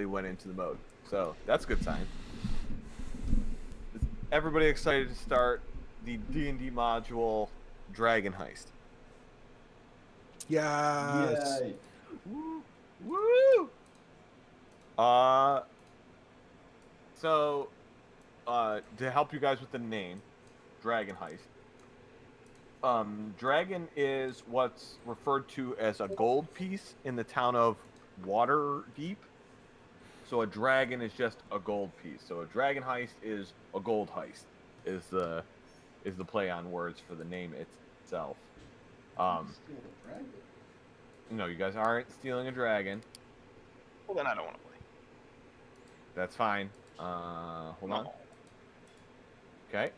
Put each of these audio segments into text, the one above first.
went into the mode. So that's a good sign. Is everybody excited to start the D&D module Dragon Heist? Yes. Yay. Woo! Woo! To help you guys with the name, Dragon Heist. Dragon is what's referred to as a gold piece in the town of Waterdeep. So a dragon is just a gold piece. So a dragon heist is a gold heist. Is the play on words for the name itself. Steal a dragon. No, you guys aren't stealing a dragon. Well, then I don't want to play. That's fine. Hold on. No. Okay.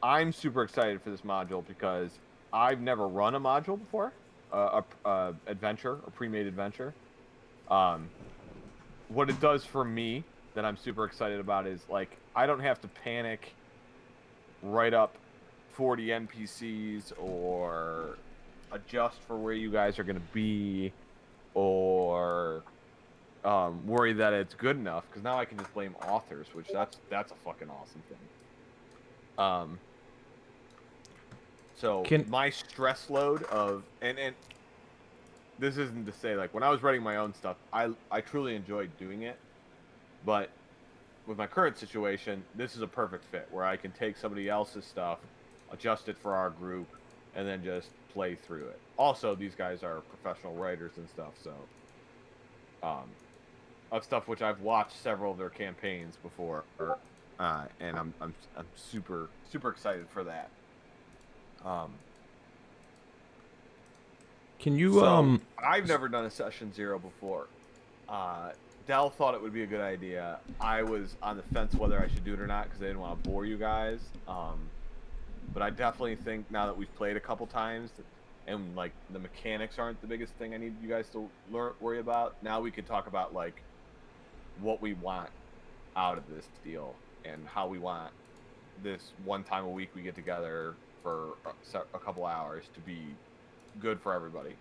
I'm super excited for this module because I've never run a module before, adventure, a pre-made adventure. What it does for me that I'm super excited about is like I don't have to panic, write up 40 NPCs or adjust for where you guys are gonna be, or worry that it's good enough, because now I can just blame authors, which that's a fucking awesome thing. So my stress load of and this isn't to say like when I was writing my own stuff, I truly enjoyed doing it, but with my current situation, this is a perfect fit where I can take somebody else's stuff, adjust it for our group, and then just play through it. Also, these guys are professional writers and stuff, so of stuff which I've watched several of their campaigns before, and I'm super excited for that. Can you I've never done a session 0 before. Dell thought it would be a good idea. I was on the fence whether I should do it or not because I didn't want to bore you guys. But I definitely think now that we've played a couple times and like the mechanics aren't the biggest thing I need you guys to worry about. Now we could talk about like what we want out of this deal and how we want this one time a week we get together for a couple hours to be good for everybody.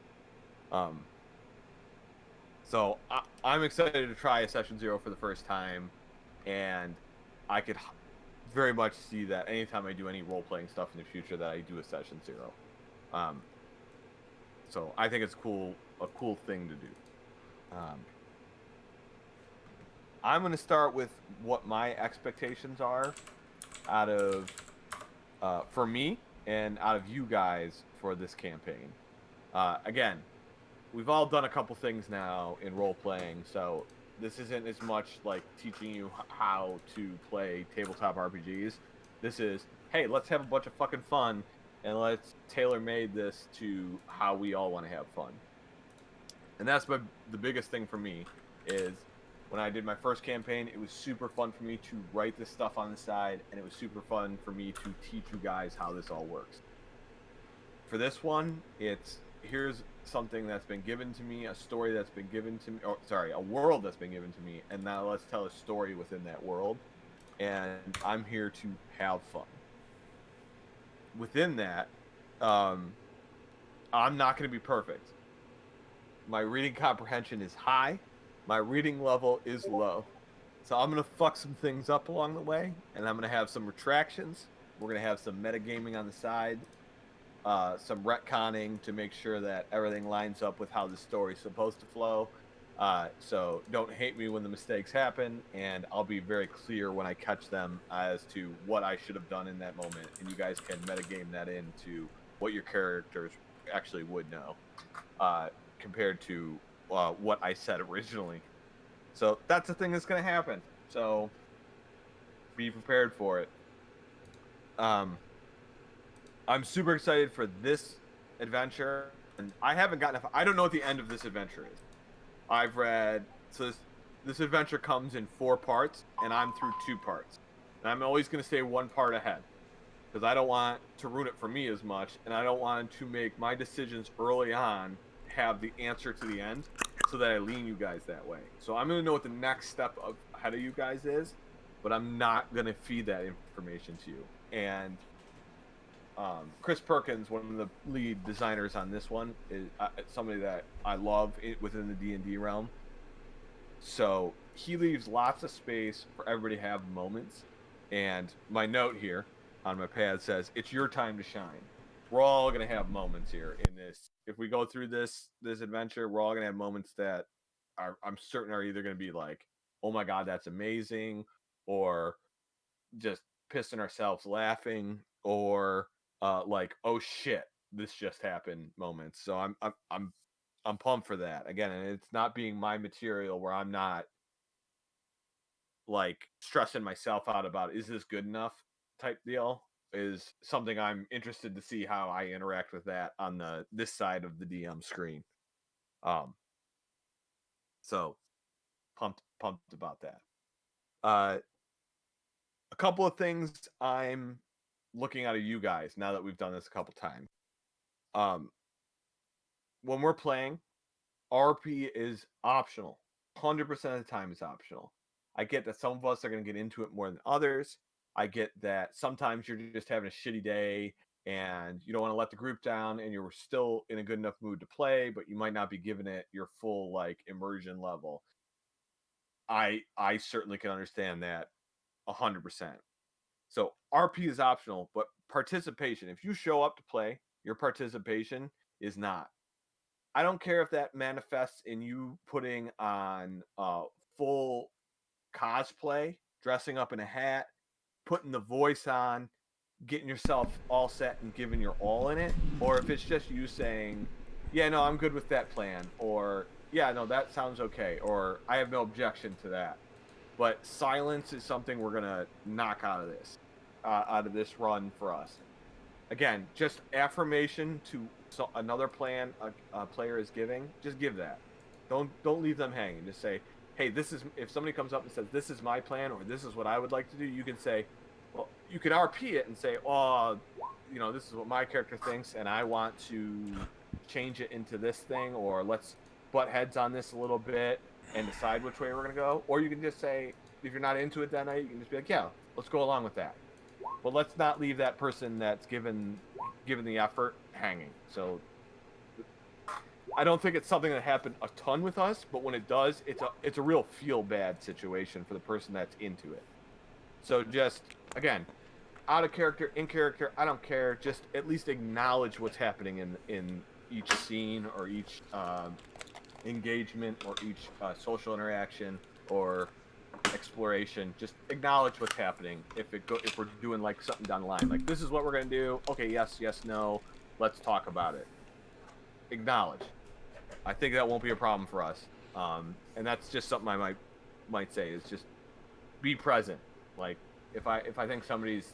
So I'm excited to try a session 0 for the first time, and I could very much see that anytime I do any role-playing stuff in the future that I do a session 0. So I think it's a cool thing to do. I'm going to start with what my expectations are out of for me and out of you guys for this campaign. Again, we've all done a couple things now in role-playing, so this isn't as much like teaching you how to play tabletop RPGs. This is, hey, let's have a bunch of fucking fun, and let's tailor-made this to how we all want to have fun. And that's the biggest thing for me, is when I did my first campaign, it was super fun for me to write this stuff on the side, and it was super fun for me to teach you guys how this all works. For this one, here's something that's been given to me, a story that's been given to me, or sorry, a world that's been given to me, and now let's tell a story within that world, and I'm here to have fun. Within that, I'm not going to be perfect. My reading comprehension is high, my reading level is low, so I'm going to fuck some things up along the way, and I'm going to have some retractions. We're going to have some metagaming on the side. Some retconning to make sure that everything lines up with how the story's supposed to flow. So don't hate me when the mistakes happen, and I'll be very clear when I catch them as to what I should have done in that moment, and you guys can metagame that into what your characters actually would know, compared to what I said originally. So that's the thing that's going to happen. So be prepared for it. I'm super excited for this adventure, and I haven't gotten. I don't know what the end of this adventure is. I've read this adventure comes in 4 parts, and I'm through 2 parts, and I'm always going to stay 1 part ahead because I don't want to ruin it for me as much, and I don't want to make my decisions early on have the answer to the end, so that I lean you guys that way. So I'm going to know what the next step ahead of you guys is, but I'm not going to feed that information to you. And Chris Perkins, one of the lead designers on this one, is somebody that I love within the D&D realm. So he leaves lots of space for everybody to have moments. And my note here on my pad says, "It's your time to shine." We're all gonna have moments here in this. If we go through this adventure, we're all gonna have moments that I'm certain are either gonna be like, "Oh my god, that's amazing," or just pissing ourselves laughing, or like, "Oh shit, this just happened" moments. So I'm pumped for that. Again, and it's not being my material where I'm not like stressing myself out about is this good enough type deal, is something I'm interested to see how I interact with that on this side of the DM screen. Um so pumped about that. Uh a couple of things I'm looking out of you guys now that we've done this a couple times. Um when we're playing, RP is optional. 100% of the time is optional. I get that some of us are going to get into it more than others. I get that sometimes you're just having a shitty day and you don't want to let the group down and you're still in a good enough mood to play, but you might not be giving it your full like immersion level. I certainly can understand that 100%. So RP is optional, but participation, if you show up to play, your participation is not. I don't care if that manifests in you putting on full cosplay, dressing up in a hat, putting the voice on, getting yourself all set and giving your all in it, or if it's just you saying, "Yeah, no, I'm good with that plan," or "Yeah, no, that sounds okay," or "I have no objection to that." But silence is something we're gonna knock out of this run for us. Again, just affirmation to another plan a player is giving. Just give that. Don't leave them hanging. Just say, "Hey, this is." If somebody comes up and says, "This is my plan," or "This is what I would like to do," you can say, well, you can RP it and say, "Oh, this is what my character thinks, and I want to change it into this thing," or "Let's butt heads on this a little bit and decide which way we're gonna go." Or you can just say, if you're not into it that night, you can just be like, "Yeah, let's go along with that." But let's not leave that person that's given the effort hanging. So I don't think it's something that happened a ton with us, but when it does, it's a real feel bad situation for the person that's into it. So just again, out of character, in character, I don't care. Just at least acknowledge what's happening in each scene or each engagement or each social interaction or exploration. Just acknowledge what's happening. If we're doing like something down the line, like this is what we're gonna do. Okay, yes, no. Let's talk about it. Acknowledge. I think that won't be a problem for us. And that's just something I might say is just be present. Like if I think somebody's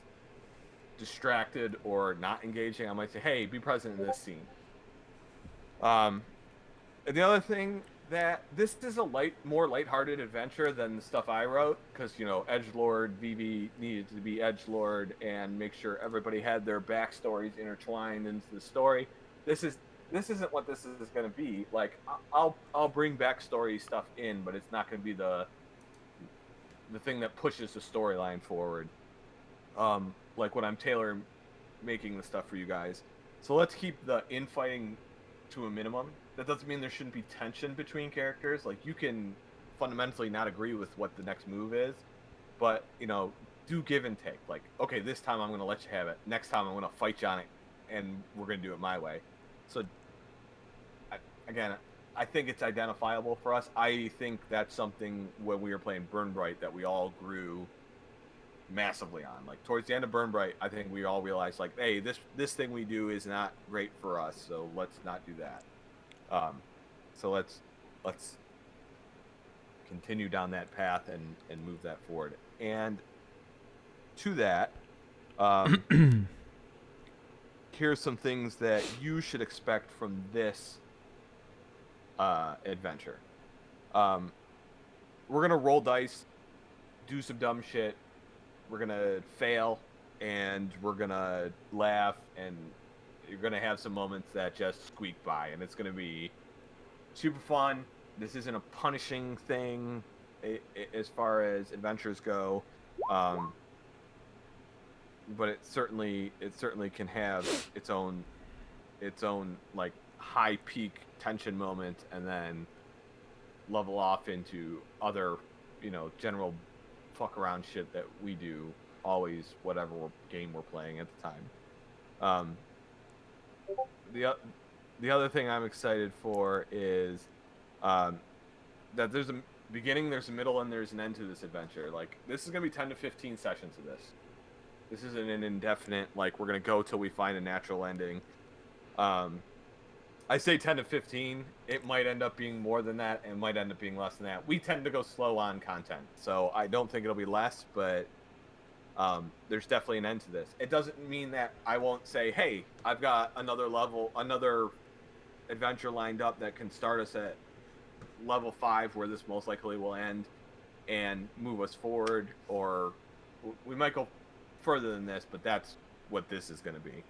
distracted or not engaging, I might say, "Hey, be present in this scene." And the other thing, that this is a more lighthearted adventure than the stuff I wrote, because edgelord Vivi needed to be edgelord and make sure everybody had their backstories intertwined into the story. This isn't what this is going to be. Like I'll bring backstory stuff in, but it's not going to be the thing that pushes the storyline forward. Like when I'm making the stuff for you guys. So let's keep the infighting to a minimum. That doesn't mean there shouldn't be tension between characters. Like you can fundamentally not agree with what the next move is, but do give and take. Like, okay, this time I'm going to let you have it. Next time I'm going to fight you on it, and we're going to do it my way. So, I think it's identifiable for us. I think that's something when we were playing Burn Bright that we all grew massively on. Like towards the end of Burn Bright, I think we all realized like, hey, this thing we do is not great for us, so let's not do that. So let's continue down that path and move that forward. And to that, here's some things that you should expect from this adventure. We're gonna roll dice, do some dumb shit. We're gonna fail, and we're gonna laugh, and you're gonna have some moments that just squeak by, and it's gonna be super fun. This isn't a punishing thing as far as adventures go. but it certainly can have its own like high peak tension moment, and then level off into other, general fuck around shit that we do always, whatever game we're playing at the time. The other thing I'm excited for is that there's a beginning, there's a middle, and there's an end to this adventure. Like, this is gonna be 10 to 15 sessions of this. This isn't an indefinite, like, we're gonna go till we find a natural ending. I say 10 to 15. It might end up being more than that, and it might end up being less than that. We tend to go slow on content, so I don't think it'll be less, but there's definitely an end to this. It doesn't mean that I won't say, hey, I've got another adventure lined up that can start us at level 5, where this most likely will end, and move us forward, or we might go further than this, but that's what this is going to be.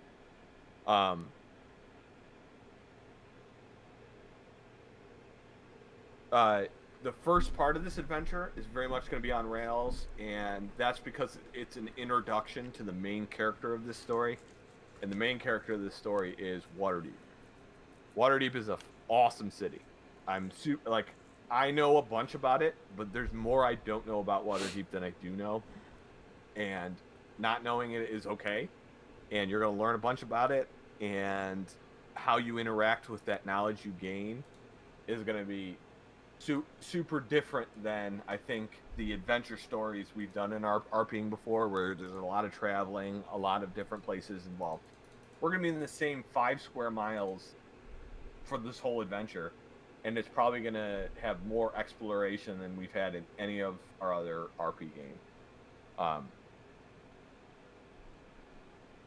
The first part of this adventure is very much going to be on rails, and that's because it's an introduction to the main character of this story, and the main character of this story is Waterdeep. Waterdeep is an awesome city. I know a bunch about it, but there's more I don't know about Waterdeep than I do know, and not knowing it is okay, and you're going to learn a bunch about it, and how you interact with that knowledge you gain is going to be super different than, I think, the adventure stories we've done in our RPing before, where there's a lot of traveling, a lot of different places involved. We're going to be in the same 5 square miles for this whole adventure, and it's probably going to have more exploration than we've had in any of our other RP game.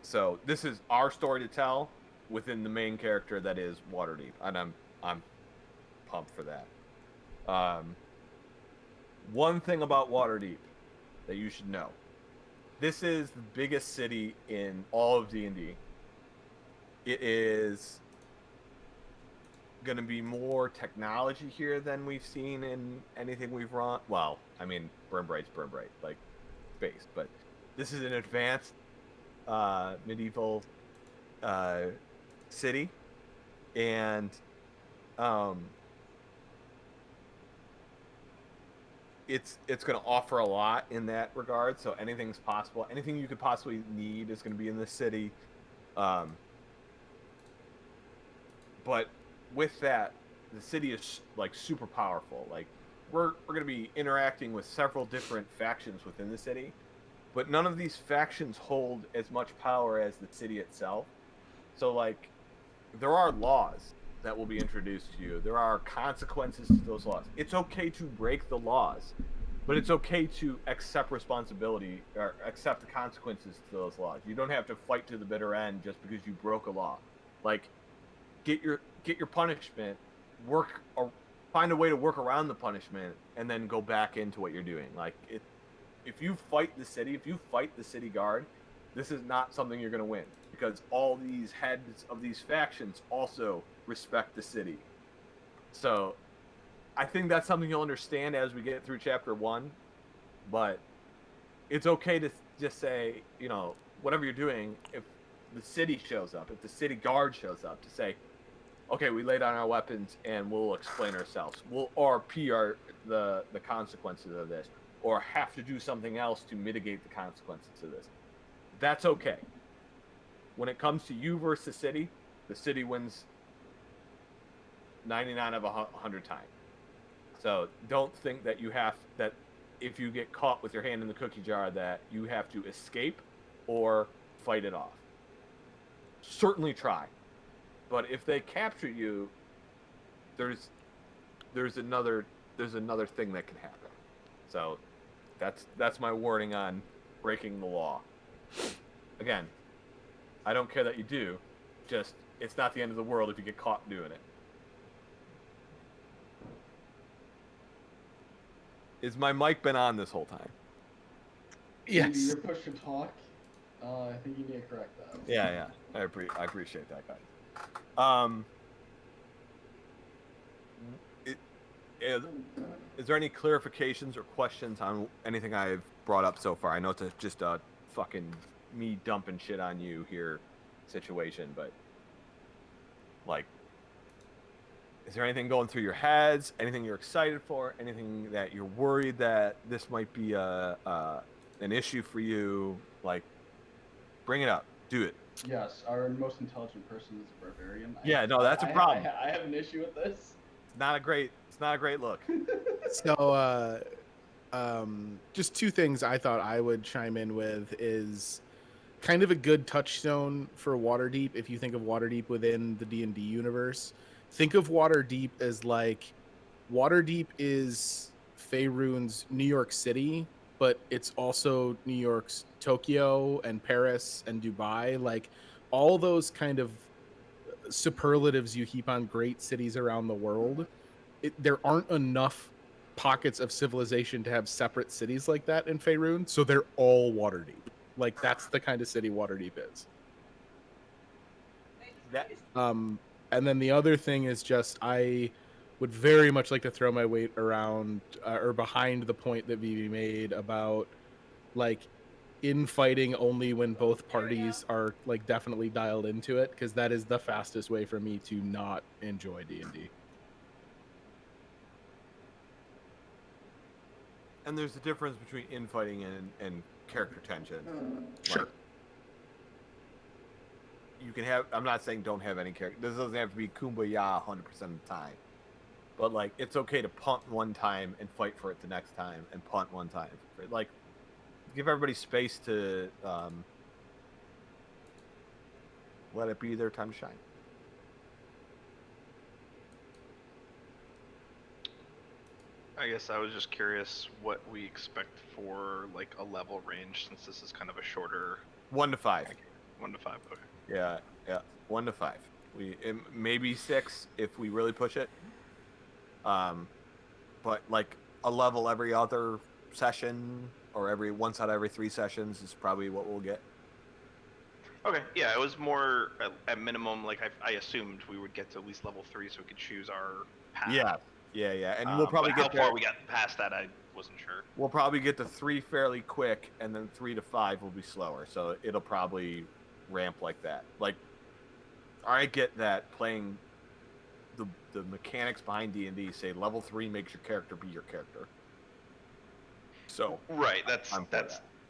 So this is our story to tell within the main character that is Waterdeep, and I'm pumped for that. One thing about Waterdeep that you should know: this is the biggest city in all of D&D. It is going to be more technology here than we've seen in anything we've run. Well, I mean, Burn Bright's like space, but this is an advanced medieval city, and it's going to offer a lot in that regard. So anything's possible. Anything you could possibly need is going to be in this city. But with that, the city is like super powerful. Like, we're going to be interacting with several different factions within the city, but none of these factions hold as much power as the city itself. So, like, there are laws that will be introduced to you. There are consequences to those laws. It's okay to break the laws, but it's okay to accept responsibility or accept the consequences to those laws. You don't have to fight to the bitter end just because you broke a law. Like, get your punishment, find a way to work around the punishment, and then go back into what you're doing. Like, if you fight the city guard, this is not something you're going to win, because all these heads of these factions also respect the city. So I think that's something you'll understand as we get through chapter 1, but it's okay to just say, whatever you're doing, if the city shows up, if the city guard shows up, to say, okay, we lay down our weapons and we'll explain ourselves. We'll RP the consequences of this, or have to do something else to mitigate the consequences of this. That's okay. When it comes to you versus the city wins 99 of 100 times. So don't think that that if you get caught with your hand in the cookie jar, that you have to escape or fight it off. Certainly try. But if they capture you, there's another thing that can happen. So that's my warning on breaking the law. Again, I don't care that you do. Just, it's not the end of the world if you get caught doing it. Is my mic been on this whole time? Yes. You're push to talk. I think you need to correct that. Yeah. I appreciate that, guys. Is there any clarifications or questions on anything I've brought up so far? I know it's just a fucking me dumping shit on you here situation, but like, is there anything going through your heads? Anything you're excited for? Anything that you're worried that this might be an issue for you? Like, bring it up. Do it. Yes, our most intelligent person is a barbarian. Yeah, no, that's a problem. I have an issue with this. It's not a great look. So, just two things I thought I would chime in with is kind of a good touchstone for Waterdeep. If you think of Waterdeep within the D&D universe, think of Waterdeep as like Waterdeep is Faerun's New York City, but it's also New York's Tokyo and Paris and Dubai. Like all those kind of superlatives you heap on great cities around the world. There aren't enough pockets of civilization to have separate cities like that in Faerun, so they're all Waterdeep. Like that's the kind of city Waterdeep is. And then the other thing is just I would very much like to throw my weight around or behind the point that Vivi made about like infighting only when both parties are like definitely dialed into it, because that is the fastest way for me to not enjoy D&D. And there's a difference between infighting and character tension. Sure. Like, you can have. I'm not saying don't have any character. This doesn't have to be kumbaya 100% of the time. But like, it's okay to punt one time and fight for it the next time, and punt one time. Like, give everybody space to let it be their time to shine. I guess I was just curious what we expect for like a level range, since this is kind of a shorter 1 to 5. 1 to 5. Okay. Yeah, 1 to 5. Maybe 6 if we really push it. But like a level every other session, or once out of every 3 sessions is probably what we'll get. Okay, yeah, it was more at minimum. Like I assumed we would get to at least level 3, so we could choose our path. Yeah, and we'll probably but get how far we got past that, I wasn't sure. We'll probably get to 3 fairly quick, and then 3 to 5 will be slower. So it'll probably ramp like that. Like, I get that playing the mechanics behind D&D say level 3 makes your character be your character. So right, that's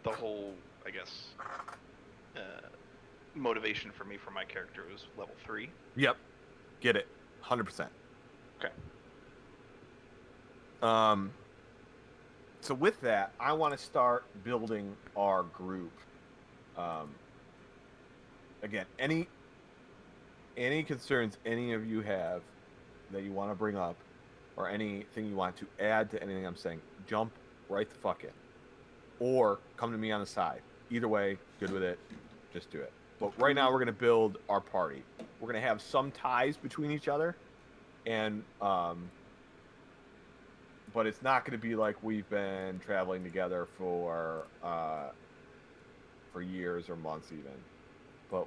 the whole, I guess, motivation for me for my character was level 3. Yep, get it, 100%. Okay. So with that, I want to start building our group. Again, any concerns any of you have that you want to bring up, or anything you want to add to anything I'm saying, jump right the fuck in, or come to me on the side. Either way, good with it. Just do it. But right now, we're going to build our party. We're going to have some ties between each other, and but it's not going to be like we've been traveling together for years or months even. But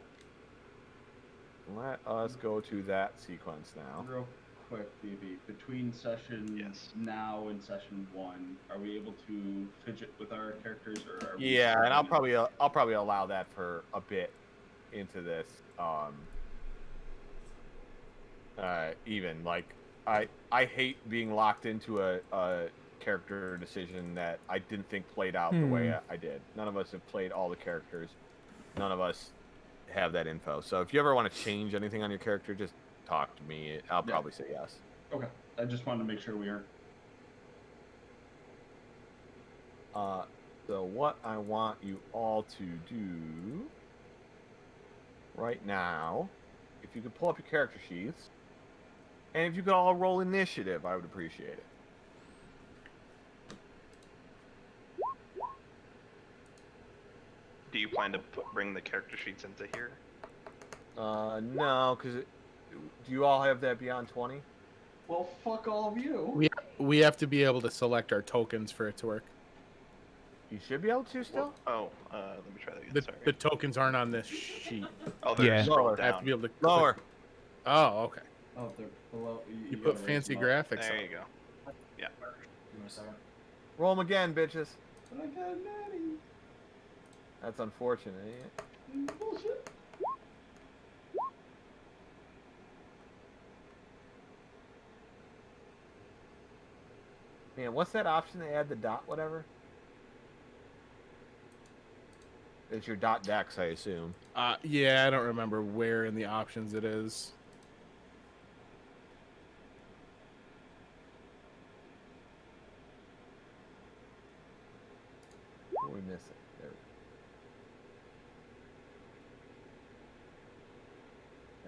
let us go to that sequence now. Real quick, Phoebe, between session now and session 1, are we able to fidget with our characters, or are we and I'll probably allow that for a bit into this. Even like I hate being locked into a character decision that I didn't think played out the way I did. None of us have played all the characters. None of us have that info. So if you ever want to change anything on your character, just talk to me. I'll probably say yes. Okay. I just wanted to make sure we are. So what I want you all to do right now, if you could pull up your character sheets, and if you could all roll initiative, I would appreciate it. Do you plan to bring the character sheets into here? No, because do you all have that beyond 20? Well, fuck all of you. We have to be able to select our tokens for it to work. You should be able to still. Oh, let me try that again. Sorry. The tokens aren't on this sheet. Oh, they're scrolled I have down. to be able to Lower. Oh, okay. Oh, they're below. You put fancy graphics There on. you go. Yeah. Give me a second. Roll them again, bitches. But I got a natty. That's unfortunate. Ain't it? Bullshit. Man, what's that option to add the dot whatever? It's your dot dex, I assume. Yeah, I don't remember where in the options it is. What are we missing? There we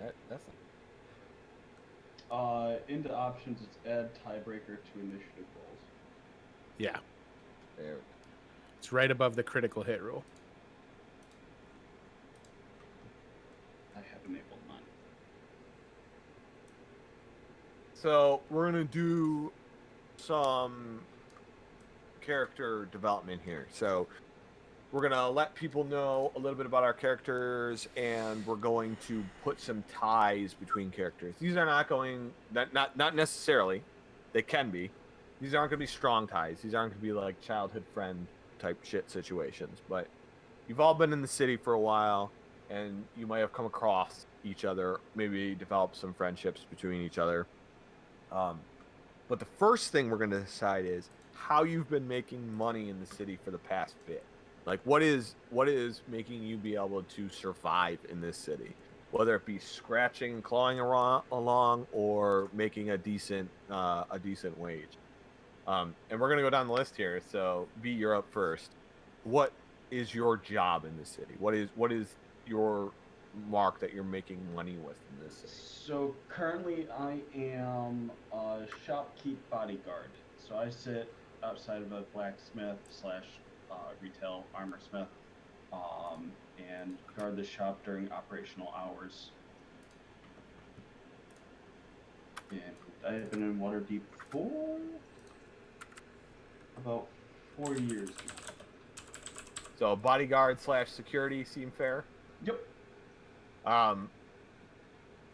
go. That's Into options, it's add tiebreaker to initiative rolls. Yeah, there we go. it's right above the critical hit rule. I have enabled mine. So we're gonna do some character development here. So we're gonna let people know a little bit about our characters, and we're going to put some ties between characters. These are not necessarily. They can be. These aren't gonna be strong ties. These aren't gonna be like childhood friend type shit situations. But you've all been in the city for a while, and you might have come across each other, maybe developed some friendships between each other. But the first thing we're going to decide is how you've been making money in the city for the past bit. Like, what is making you be able to survive in this city? Whether it be scratching and clawing along, or making a decent wage. And we're going to go down the list here. So, B, you're up first. What is your job in this city? What is your mark that you're making money with in this city? So currently I am a shopkeep bodyguard. So I sit outside of a blacksmith slash retail armor smith and guard the shop during operational hours. And I've been in Waterdeep for about 4 years now. So bodyguard / security seem fair? Yep.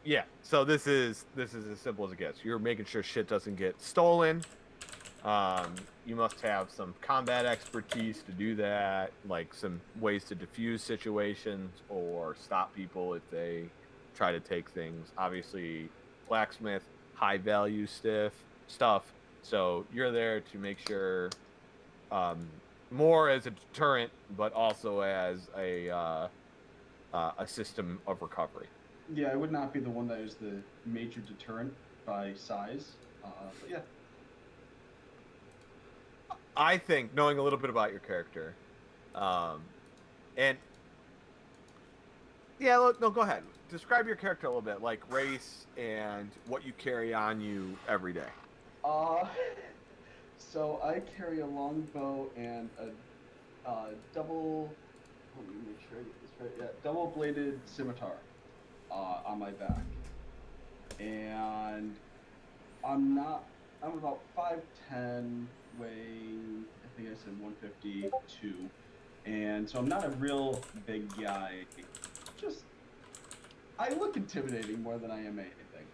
Yeah. So this is as simple as it gets. You're making sure shit doesn't get stolen. You must have some combat expertise to do that, like some ways to diffuse situations or stop people if they try to take things. Obviously, blacksmith, high value stuff. So you're there to make sure, more as a deterrent, but also as a system of recovery. Yeah, I would not be the one that is the major deterrent by size. But yeah. I think knowing a little bit about your character, and yeah, look, no, go ahead. Describe your character a little bit, like race and what you carry on you every day. So I carry a longbow and a double. Let me make sure I get this right. Yeah, double-bladed scimitar on my back, and I'm about 5'10", weighing, I think I said 152, and so I'm not a real big guy. I look intimidating more than I am anything.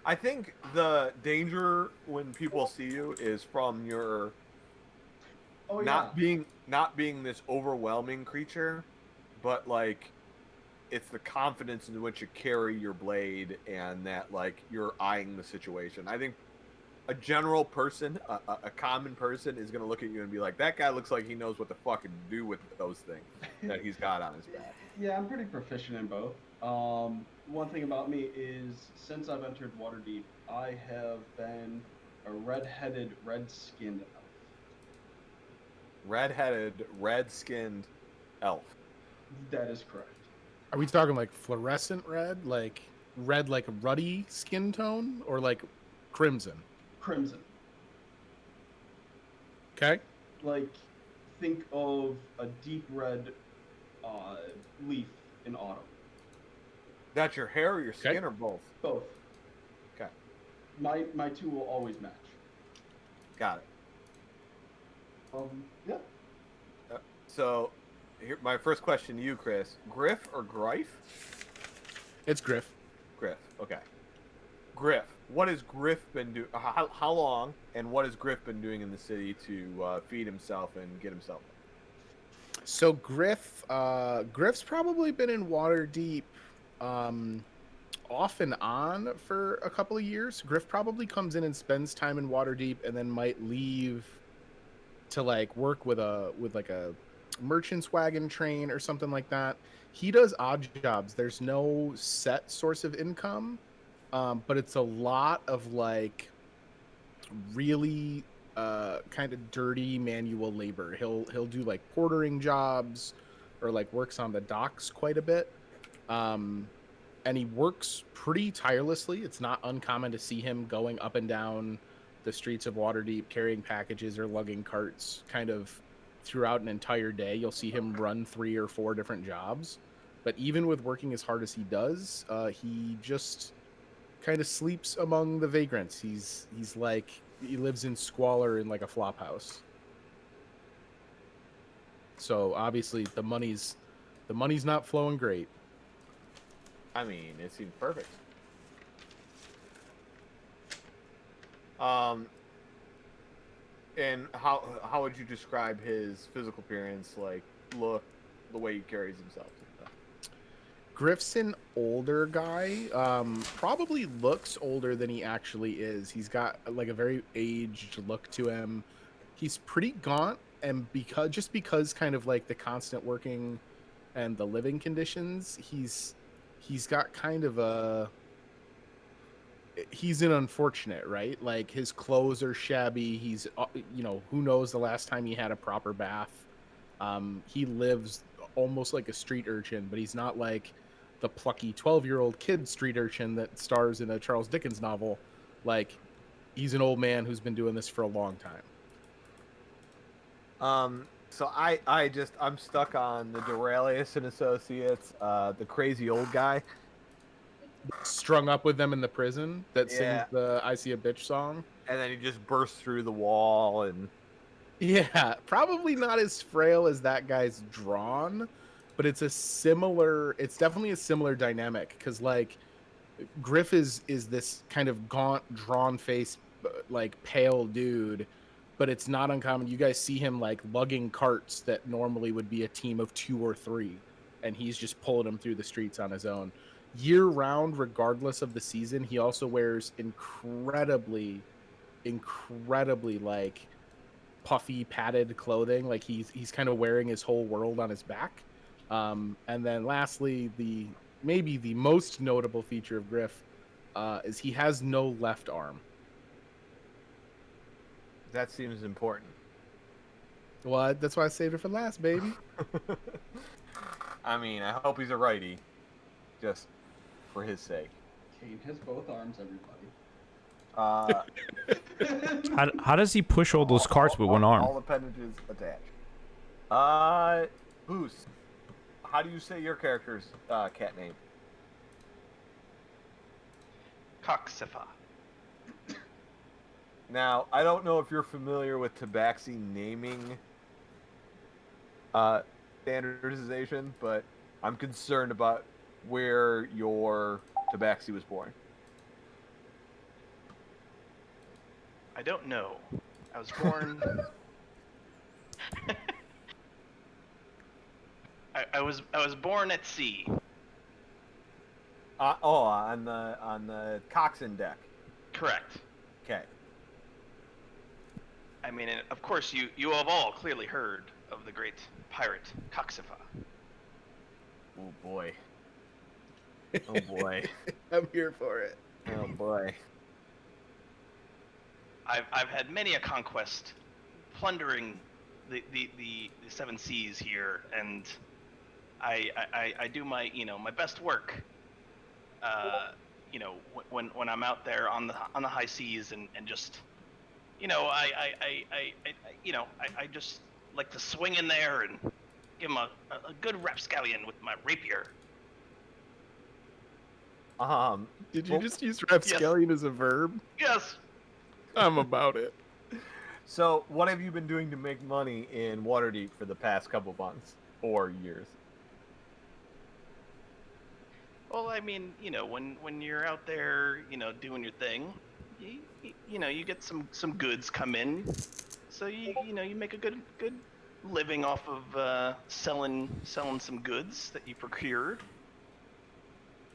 I think the danger when people see you is from your not being this overwhelming creature, but like it's the confidence in which you carry your blade and that like you're eyeing the situation. I think a general person, a common person, is gonna look at you and be like, "That guy looks like he knows what the fuck to do with those things that he's got on his back." Yeah, I'm pretty proficient in both. One thing about me is since I've entered Waterdeep, I have been a red-headed, red-skinned elf. Red-headed, red-skinned elf. That is correct. Are we talking like fluorescent red, like red, like a ruddy skin tone, or like crimson? Crimson. Okay. Like, think of a deep red leaf in autumn. That's your hair or your skin, Okay. or both? Both. Okay. My two will always match. Got it. Yeah. So, here, my first question to you, Chris: Griffe or Griffe? It's Griffe. Griffe. Okay. Griffe. What has Griffe been doing? How long? And what has Griffe been doing in the city to feed himself and get himself? So Griff's probably been in Waterdeep off and on for a couple of years. Griff probably comes in and spends time in Waterdeep and then might leave to like work with like a merchant's wagon train or something like that. He does odd jobs. There's no set source of income, but it's a lot of like really kind of dirty manual labor. He'll do like portering jobs or like works on the docks quite a bit. And he works pretty tirelessly. It's not uncommon to see him going up and down the streets of Waterdeep carrying packages or lugging carts kind of throughout an entire day. You'll see him run 3 or 4 different jobs. But even with working as hard as he does, he just kind of sleeps among the vagrants. He's like he lives in squalor in like a flop house. So obviously the money's not flowing great. I mean, it seems perfect. And how would you describe his physical appearance, like look, the way he carries himself? Griff's an older guy. Probably looks older than he actually is. He's got like a very aged look to him. He's pretty gaunt, and because kind of like the constant working and the living conditions, he's got kind of he's an unfortunate, right? Like his clothes are shabby. He's who knows the last time he had a proper bath. He lives almost like a street urchin, but he's not like the plucky 12-year-old kid street urchin that stars in a Charles Dickens novel. Like he's an old man who's been doing this for a long time. So I'm stuck on the Duralius and Associates, the crazy old guy. Strung up with them in the prison that Yeah. sings the I See a Bitch song. And then he just bursts through the wall and... Yeah, probably not as frail as that guy's drawn, but it's definitely a similar dynamic, because like Griffe is this kind of gaunt, drawn face, like pale dude, but it's not uncommon. You guys see him like lugging carts that normally would be a team of 2 or 3, and he's just pulling them through the streets on his own. Year round, regardless of the season, he also wears incredibly like puffy padded clothing. Like he's kind of wearing his whole world on his back. And then lastly, maybe the most notable feature of Griffe is he has no left arm. That seems important. Well, that's why I saved it for last, baby. I mean, I hope he's a righty, just for his sake. Caine has both arms, everybody. How does he push all those carts with one arm? All appendages attached. Boost. How do you say your character's cat name? Coxipha. Now, I don't know if you're familiar with Tabaxi naming standardization, but I'm concerned about where your Tabaxi was born. I don't know. I was born. I was born at sea. On the coxswain deck. Correct. Okay. I mean, and of course, you have all clearly heard of the great pirate Coxipha. Oh boy. Oh boy. I'm here for it. Oh boy. I've had many a conquest, plundering the 7 seas here, and I do my my best work. When I'm out there on the high seas and just I just like to swing in there and give him a good rapscallion with my rapier. Did you just use rapscallion as a verb? Yes. I'm about it. So, what have you been doing to make money in Waterdeep for the past couple months or years? Well, I mean, when you're out there, doing your thing, you get some goods come in, so you make a good living off of selling some goods that you procured.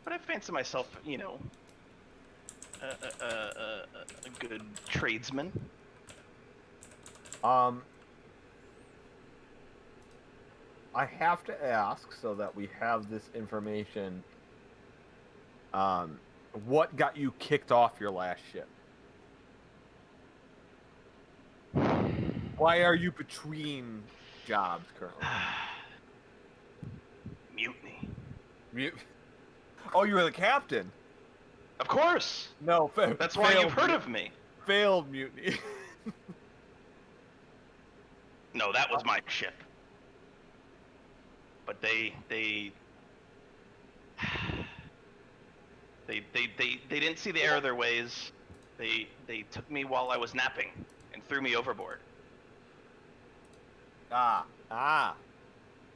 But I fancy myself, you know, a good tradesman. I have to ask so that we have this information. What got you kicked off your last ship? Why are you between jobs currently? Mutiny. Oh, you were the captain. Of course. No, That's why you've heard of me. Failed mutiny. No, that was my ship. But they didn't see the error of their ways. They took me while I was napping and threw me overboard. Got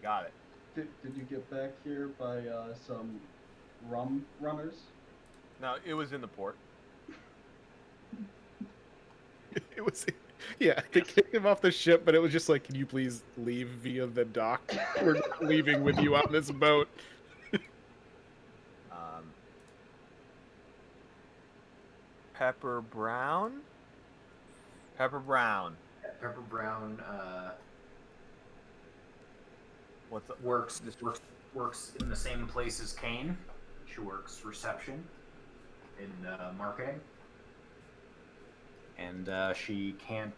it. Did you get back here by some rum runners? No, it was in the port. It was, yeah, they kicked him off the ship, but it was just like, can you please leave via the dock? We're not leaving with you on this boat. Pepper Brown? Pepper Brown. Pepper Brown What's up? works in the same place as Caine. She works reception in marketing, and she can't.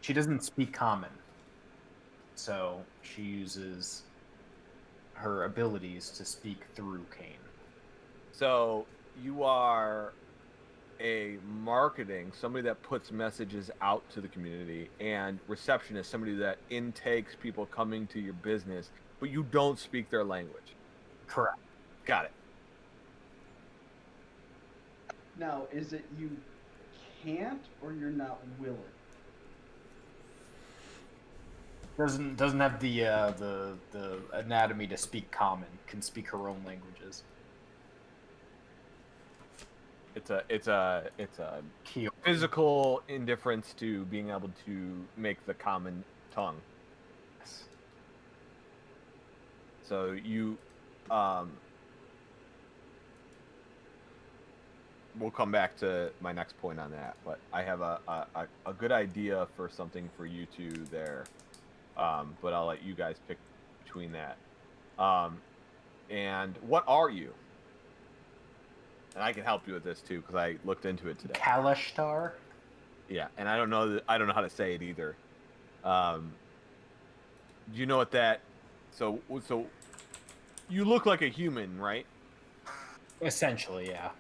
She doesn't speak common, so she uses her abilities to speak through Caine. So you are a somebody that puts messages out to the community, and receptionist, somebody that intakes people coming to your business, but you don't speak their language. Correct. Got it. Now, is it you can't or you're not willing? Doesn't have the anatomy to speak common. Can speak her own languages. It's a Key. physical indifference to being able to make the common tongue. So you, we'll come back to my next point on that, but I have a good idea for something for you two there, but I'll let you guys pick between that. And what are you? And I can help you with this too because I looked into it today. Kalashtar. Yeah, and I don't know how to say it either. Do you know what that? So you look like a human, right? Essentially, yeah.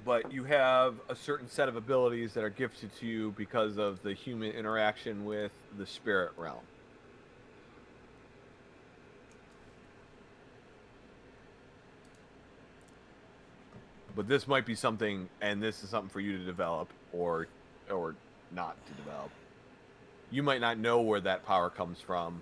But you have a certain set of abilities that are gifted to you because of the human interaction with the spirit realm. But this might be something, and this is something for you to develop, or not to develop. You might not know where that power comes from,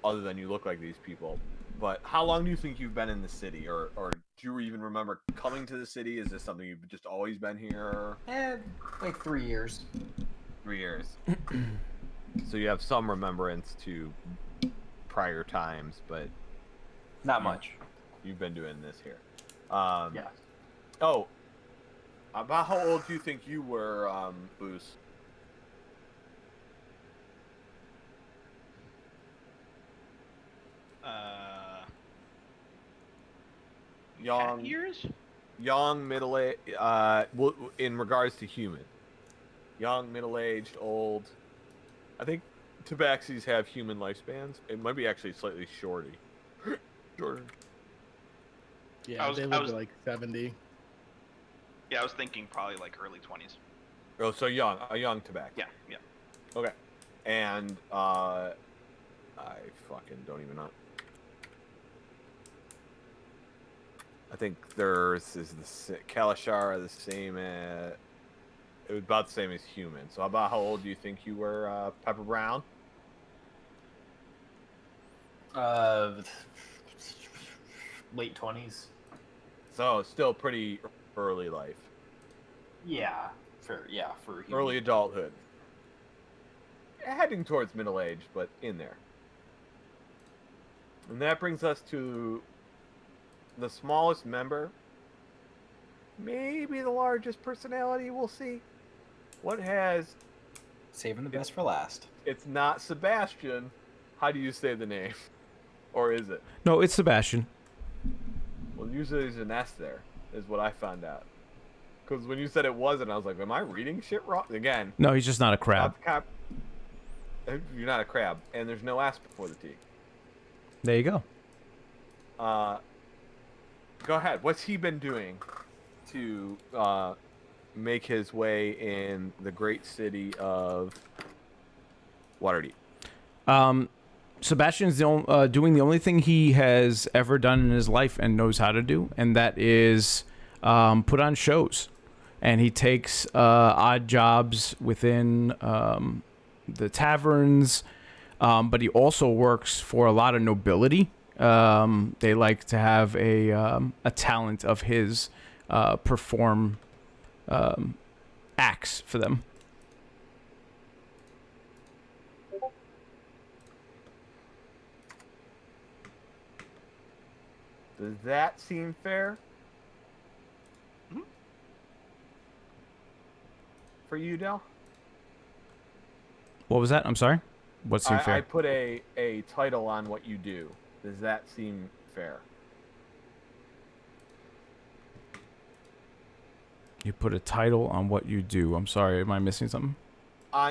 other than you look like these people. But how long do you think you've been in the city, or do you even remember coming to the city? Is this something you've just always been here? Like 3 years. 3 years. So you have some remembrance to prior times, but Not much. you've been doing this here. Yeah. Oh, about how old do you think you were, Boos? Young, Years? young, middle-aged. In regards to human, young, middle-aged, old. I think tabaxis have human lifespans. It might be actually slightly shorter. Yeah, they live to like 70. Yeah, I was thinking probably like early 20s. Oh, so young, a young tabaxi. Yeah, yeah. Okay, and I fucking don't even know. I think theirs is the Kalashar are the same as. It was about the same as human. So about how old do you think you were, Pepper Brown? Late 20s. So still pretty early life, Yeah. For human. early adulthood. heading towards middle age, but in there. And that brings us to the smallest member, maybe the largest personality. We'll see. What has? Saving the best for last. It's not Sebastian. How do you say the name? Or is it? No, it's Sebastian. Well, usually there's an S there, is what I found out. Because when you said it wasn't, I was like, am I reading shit wrong? Again. No, he's just not a crab. You're not a crab. And there's no S before the T. There you go. Go ahead. What's he been doing to make his way in the great city of Waterdeep? Sebastian's doing the only thing he has ever done in his life and knows how to do, and that is put on shows. And he takes odd jobs within the taverns, but he also works for a lot of nobility. They like to have a talent of his perform acts for them. Does that seem fair? For you, Del? What was that? I'm sorry? What seemed fair? I put a title on what you do. Does that seem fair? You put a title on what you do. I'm sorry. Am I missing something?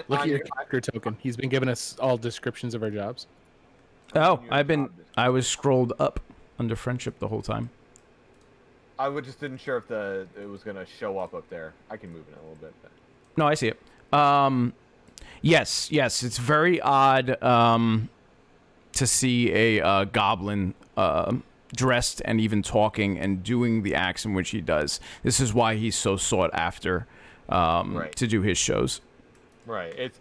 Look at your character token. He's been giving us all descriptions of our jobs. Oh, I was scrolled up under friendship the whole time. I just didn't sure if it was gonna show up there. I can move it a little bit. But... No, I see it. Yes, it's very odd to see a goblin dressed and even talking and doing the acts in which he does. This is why he's so sought after to do his shows. Right.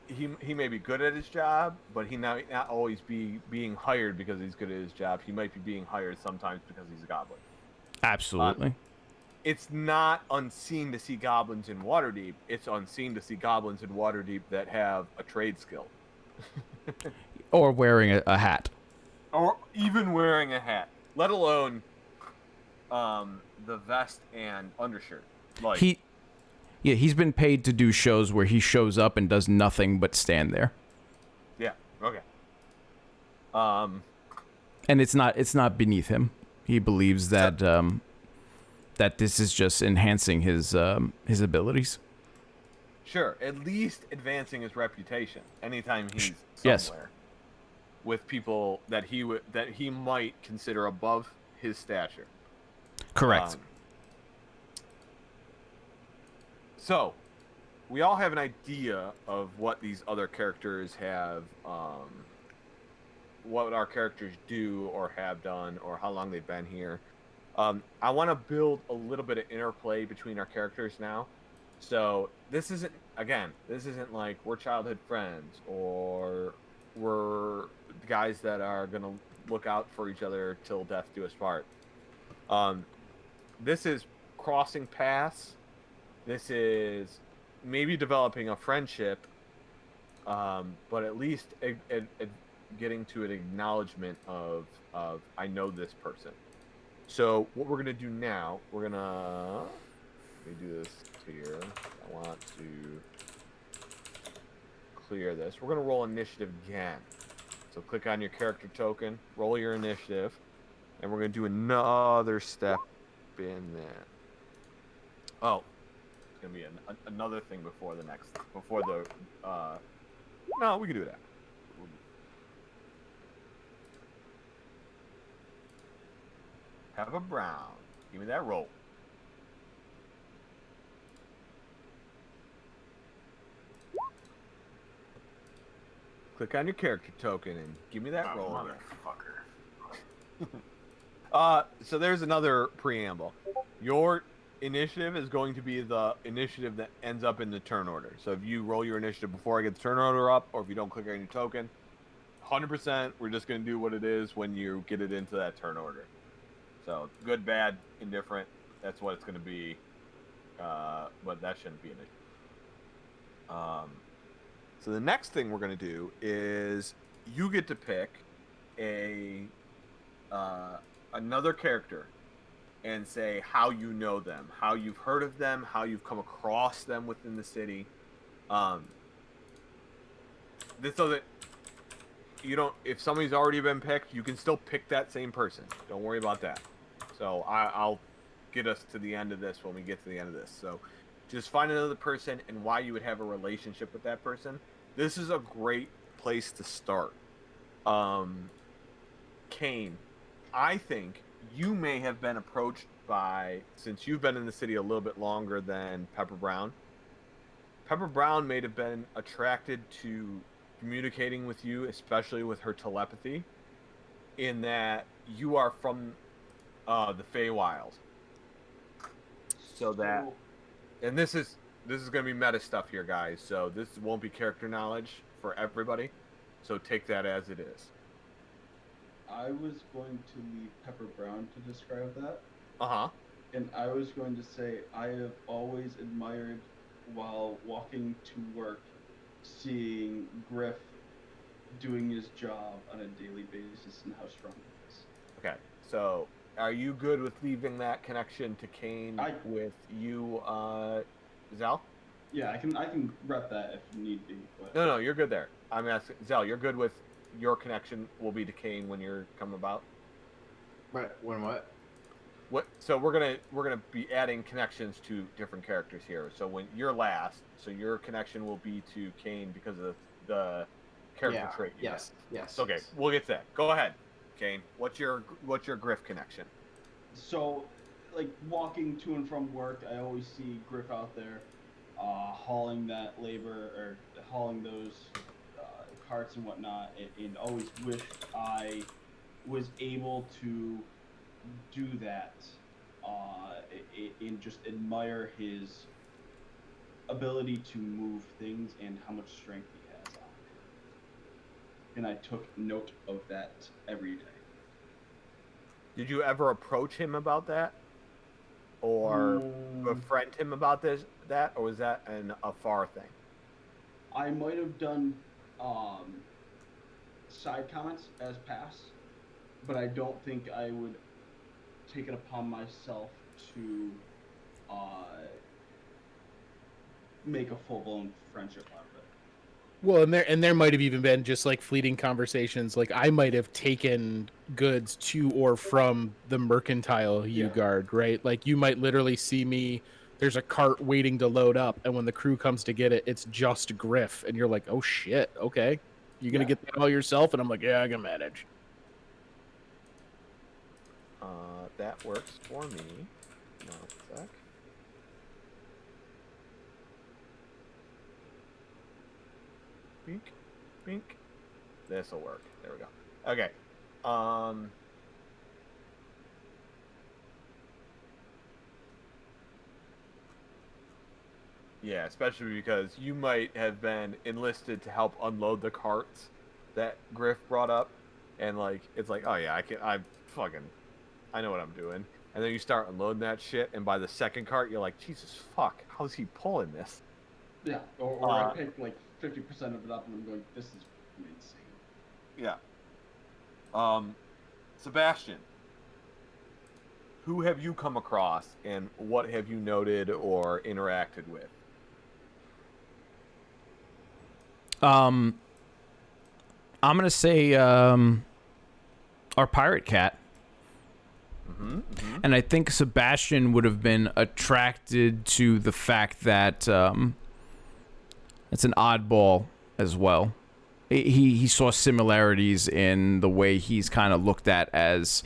He may be good at his job, but he not always being hired because he's good at his job. He might be being hired sometimes because he's a goblin. Absolutely. It's not unseen to see goblins in Waterdeep. It's unseen to see goblins in Waterdeep that have a trade skill. Or wearing a hat. Or even wearing a hat. Let alone the vest and undershirt. Like he's been paid to do shows where he shows up and does nothing but stand there. Yeah, okay. And it's not beneath him. He believes that that this is just enhancing his abilities. Sure, at least advancing his reputation. Anytime he's somewhere with people that he might consider above his stature. Correct. So, we all have an idea of what these other characters have, what our characters do or have done, or how long they've been here. I want to build a little bit of interplay between our characters now. So, this isn't like we're childhood friends, or we're guys that are going to look out for each other till death do us part. This is crossing paths. This is maybe developing a friendship, but at least getting to an acknowledgement of I know this person. So what we're gonna do now, let me do this here. I want to clear this. We're gonna roll initiative again. So click on your character token, roll your initiative, and we're gonna do another step in there. Oh. Gonna be another thing before the no, we can do that. Have a brown. Give me that roll. Click on your character token and give me that roll. Motherfucker. So there's another preamble. Your initiative is going to be the initiative that ends up in the turn order. So if you roll your initiative before I get the turn order up, or if you don't click on your token, 100% we're just going to do what it is when you get it into that turn order. So good, bad, indifferent, that's what it's going to be. But that shouldn't be an issue. So the next thing we're gonna do is you get to pick a another character and say how you know them, how you've heard of them, how you've come across them within the city. This doesn't. You don't. If somebody's already been picked, you can still pick that same person. Don't worry about that. So I'll get us to the end of this when we get to the end of this. So just find another person and why you would have a relationship with that person. This is a great place to start. Caine, I think you may have been approached by, since you've been in the city a little bit longer than Pepper Brown. Pepper Brown may have been attracted to communicating with you, especially with her telepathy, in that you are from the Feywild. So that, and this is going to be meta stuff here, guys. So this won't be character knowledge for everybody. So take that as it is. I was going to leave Pepper Brown to describe that. Uh-huh. And I was going to say I have always admired, while walking to work, seeing Griffe doing his job on a daily basis and how strong he is. Okay, so are you good with leaving that connection to Caine with you, Zell? Yeah, I can rep that if need be. But... No, you're good there. I'm asking, Zell, you're good with your connection will be to Caine when you're coming about? Right, when what? What? So we're gonna be adding connections to different characters here. So when you're last, so your connection will be to Caine because of the character trait. Yes. Okay, we'll get to that. Go ahead, Caine. What's your Griffe connection? So, like walking to and from work, I always see Griffe out there, hauling that labor or hauling those carts and whatnot, and always wished I was able to do that, and just admire his ability to move things and how much strength he has on it. And I took note of that every day. Did you ever approach him about that, or befriend him about that, or was that a far thing? I might have done side comments as pass, but I don't think I would take it upon myself to make a full-blown friendship out of it. Well, and there might have even been just like fleeting conversations. Like I might have taken goods to or from the mercantile you guard, right? Like you might literally see me. There's a cart waiting to load up, and when the crew comes to get it, it's just Griffe, and you're like, "Oh shit, okay, you gonna get that all yourself?" And I'm like, "Yeah, I can manage." That works for me. No, a sec. Bink, bink. This'll work. There we go. Okay. Yeah, especially because you might have been enlisted to help unload the carts that Griffe brought up, and like it's like, oh yeah, I know what I'm doing. And then you start unloading that shit, and by the second cart, you're like, Jesus fuck, how's he pulling this? Yeah, or I pick like 50% of it up, and I'm going, this is insane. Yeah. Sebastian, who have you come across, and what have you noted or interacted with? I'm gonna say our pirate cat. And I think Sebastian would have been attracted to the fact that it's an oddball as well. He saw similarities in the way he's kind of looked at as.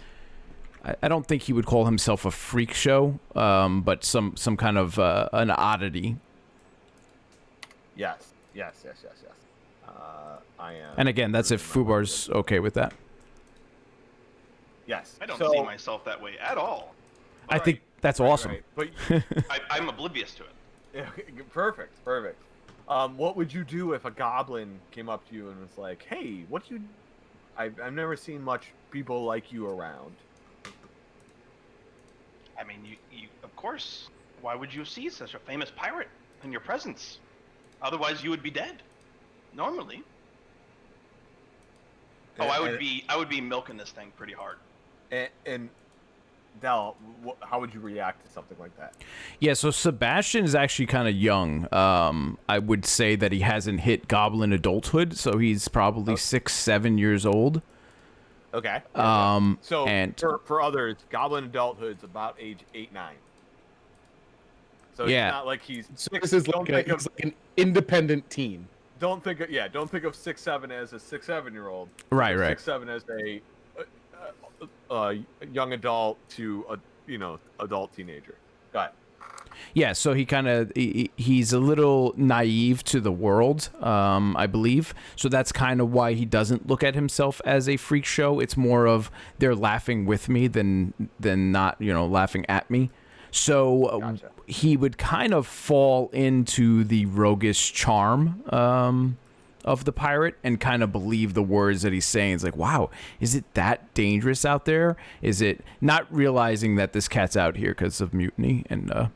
I don't think he would call himself a freak show, but some kind of an oddity. Yes. I am. And again, that's if FUBAR's okay with that. Yes. I don't see myself that way at all. I think that's awesome. Right. But I'm oblivious to it. yeah, perfect. What would you do if a goblin came up to you and was like, "Hey, what you? I've never seen much people like you around." I mean, you of course. Why would you see such a famous pirate in your presence? Otherwise, you would be dead. Normally. Oh, And- I would be milking this thing pretty hard. And Del, how would you react to something like that? Yeah, so Sebastian is actually kind of young. I would say that he hasn't hit goblin adulthood, so he's probably 6, 7 years old. Okay. So and for others, goblin adulthood's about age 8, 9. So Yeah. it's not like he's So six, this is don't like, think of he's like an independent teen. don't think of 6, 7 as a 6, 7-year-old. Right, right. 6, 7 as a young adult to a adult teenager. Go ahead. Yeah, so he's a little naive to the world, I believe. So that's kind of why he doesn't look at himself as a freak show. It's more of they're laughing with me than not, laughing at me. So Gotcha. he would kind of fall into the roguish charm of the pirate and kind of believe the words that he's saying. It's like, wow, is it that dangerous out there? Is it not realizing that this cat's out here because of mutiny and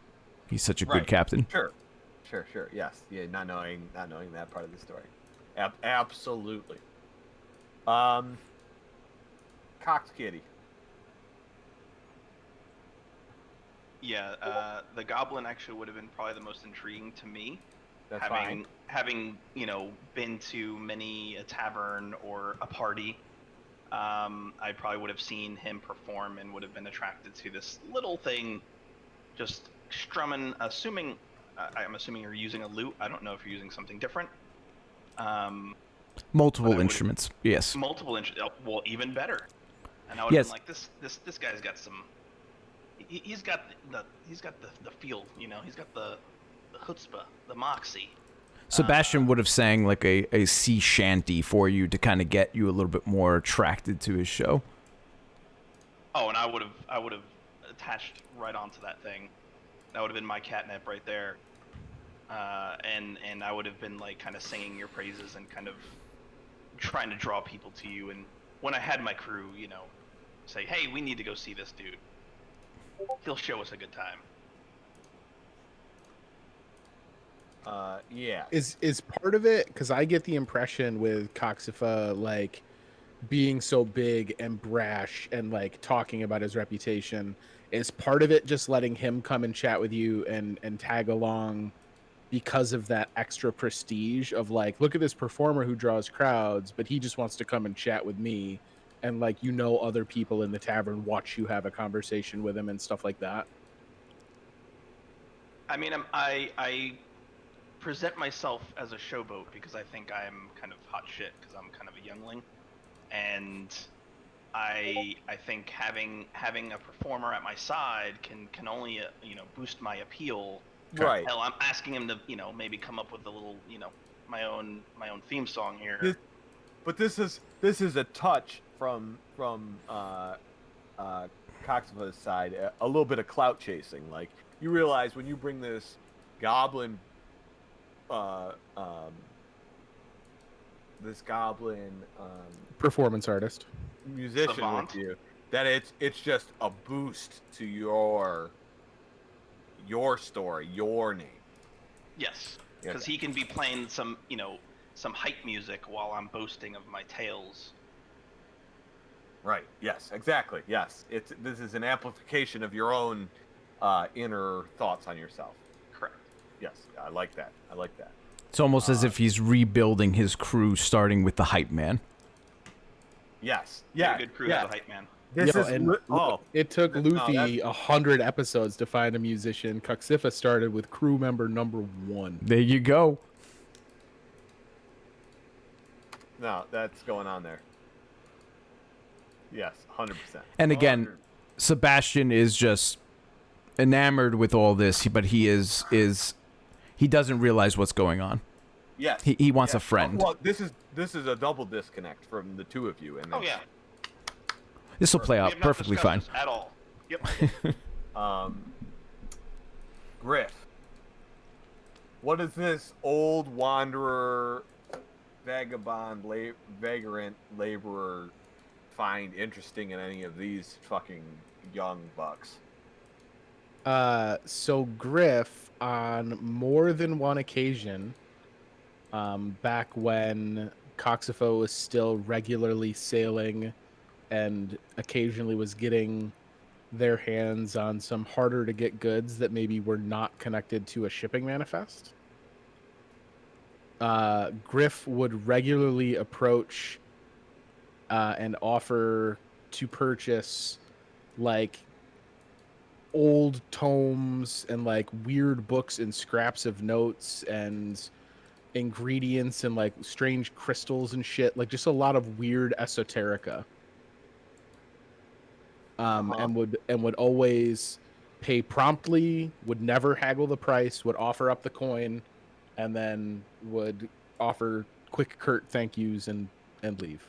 he's such a good captain? Sure. Yes. Yeah. Not knowing that part of the story. Absolutely. Cox Kitty. Yeah, the goblin actually would have been probably the most intriguing to me. That's fine. Having been to many a tavern or a party, I probably would have seen him perform and would have been attracted to this little thing, just strumming. I'm assuming you're using a lute. I don't know if you're using something different. Multiple instruments, yes. Multiple instruments. Well, even better. And I would have been like, this guy's got some. He's got the feel. He's got the chutzpah, the moxie. Sebastian would have sang like a sea shanty for you to kind of get you a little bit more attracted to his show. Oh, and I would have attached right onto that thing. That would have been my catnip right there. And I would have been like kind of singing your praises and kind of trying to draw people to you. And when I had my crew, say, hey, we need to go see this dude. He'll show us a good time. Yeah. Is part of it, because I get the impression with Coxipha like being so big and brash and like talking about his reputation, is part of it just letting him come and chat with you and tag along because of that extra prestige of like, look at this performer who draws crowds, but he just wants to come and chat with me, and like other people in the tavern watch you have a conversation with him and stuff like that? I mean, I present myself as a showboat because I think I'm kind of hot shit because I'm kind of a youngling, and I think having a performer at my side can only boost my appeal. Right. Hell, I'm asking him to maybe come up with a little my own theme song here. But this is a touch from Coxipha's side, a little bit of clout chasing. Like, you realize when you bring this goblin Performance artist, musician Savant. with you, that it's just a boost to your story, your name. Yes, because he can be playing some hype music while I'm boasting of my tales. Right. Yes. Exactly. Yes. This is an amplification of your own inner thoughts on yourself. Correct. Yes. I like that. It's almost as if he's rebuilding his crew, starting with the hype man. Yes. Yeah. Good crew has a hype man. It took Luffy 100 episodes to find a musician. Coxipha started with crew member number 1. There you go. No, that's going on there. Yes, 100%. And again, Sebastian is just enamored with all this, but he doesn't realize what's going on. Yes. He wants a friend. Well, this is a double disconnect from the two of you, and Oh yeah. This will play We out have not perfectly fine. discussed this at all. Yep. Griffe. What is this old wanderer, vagabond, vagrant laborer find interesting in any of these fucking young bucks? So Griffe, on more than one occasion, back when Coxipha was still regularly sailing and occasionally was getting their hands on some harder to get goods that maybe were not connected to a shipping manifest. Griffe would regularly approach and offer to purchase like old tomes and like weird books and scraps of notes and ingredients and like strange crystals and shit, like just a lot of weird esoterica. And would always pay promptly, would never haggle the price, would offer up the coin, and then would offer quick, curt thank yous and leave.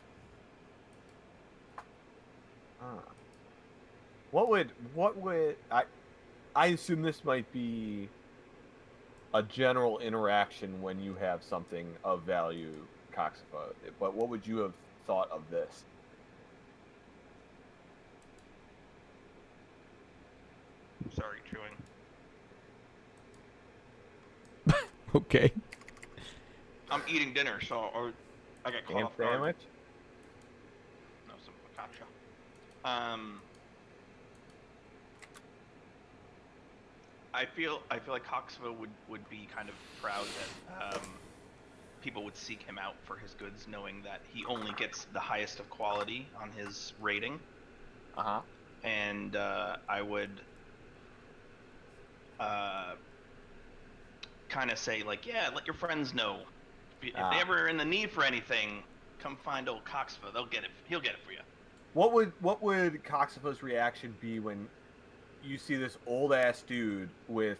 What would I assume this might be a general interaction when you have something of value, Coxipha, but what would you have thought of this? Sorry, chewing. Okay. I'm eating dinner, so I got caught Ham off guard. sandwich? No, some focaccia. I feel like Coxipha would be kind of proud that people would seek him out for his goods, knowing that he only gets the highest of quality on his rating. And I would kind of say, like, yeah, let your friends know. If they ever are in the need for anything, come find old Coxipha. They'll get it. He'll get it for you. What would Coxipha's reaction be when you see this old ass dude with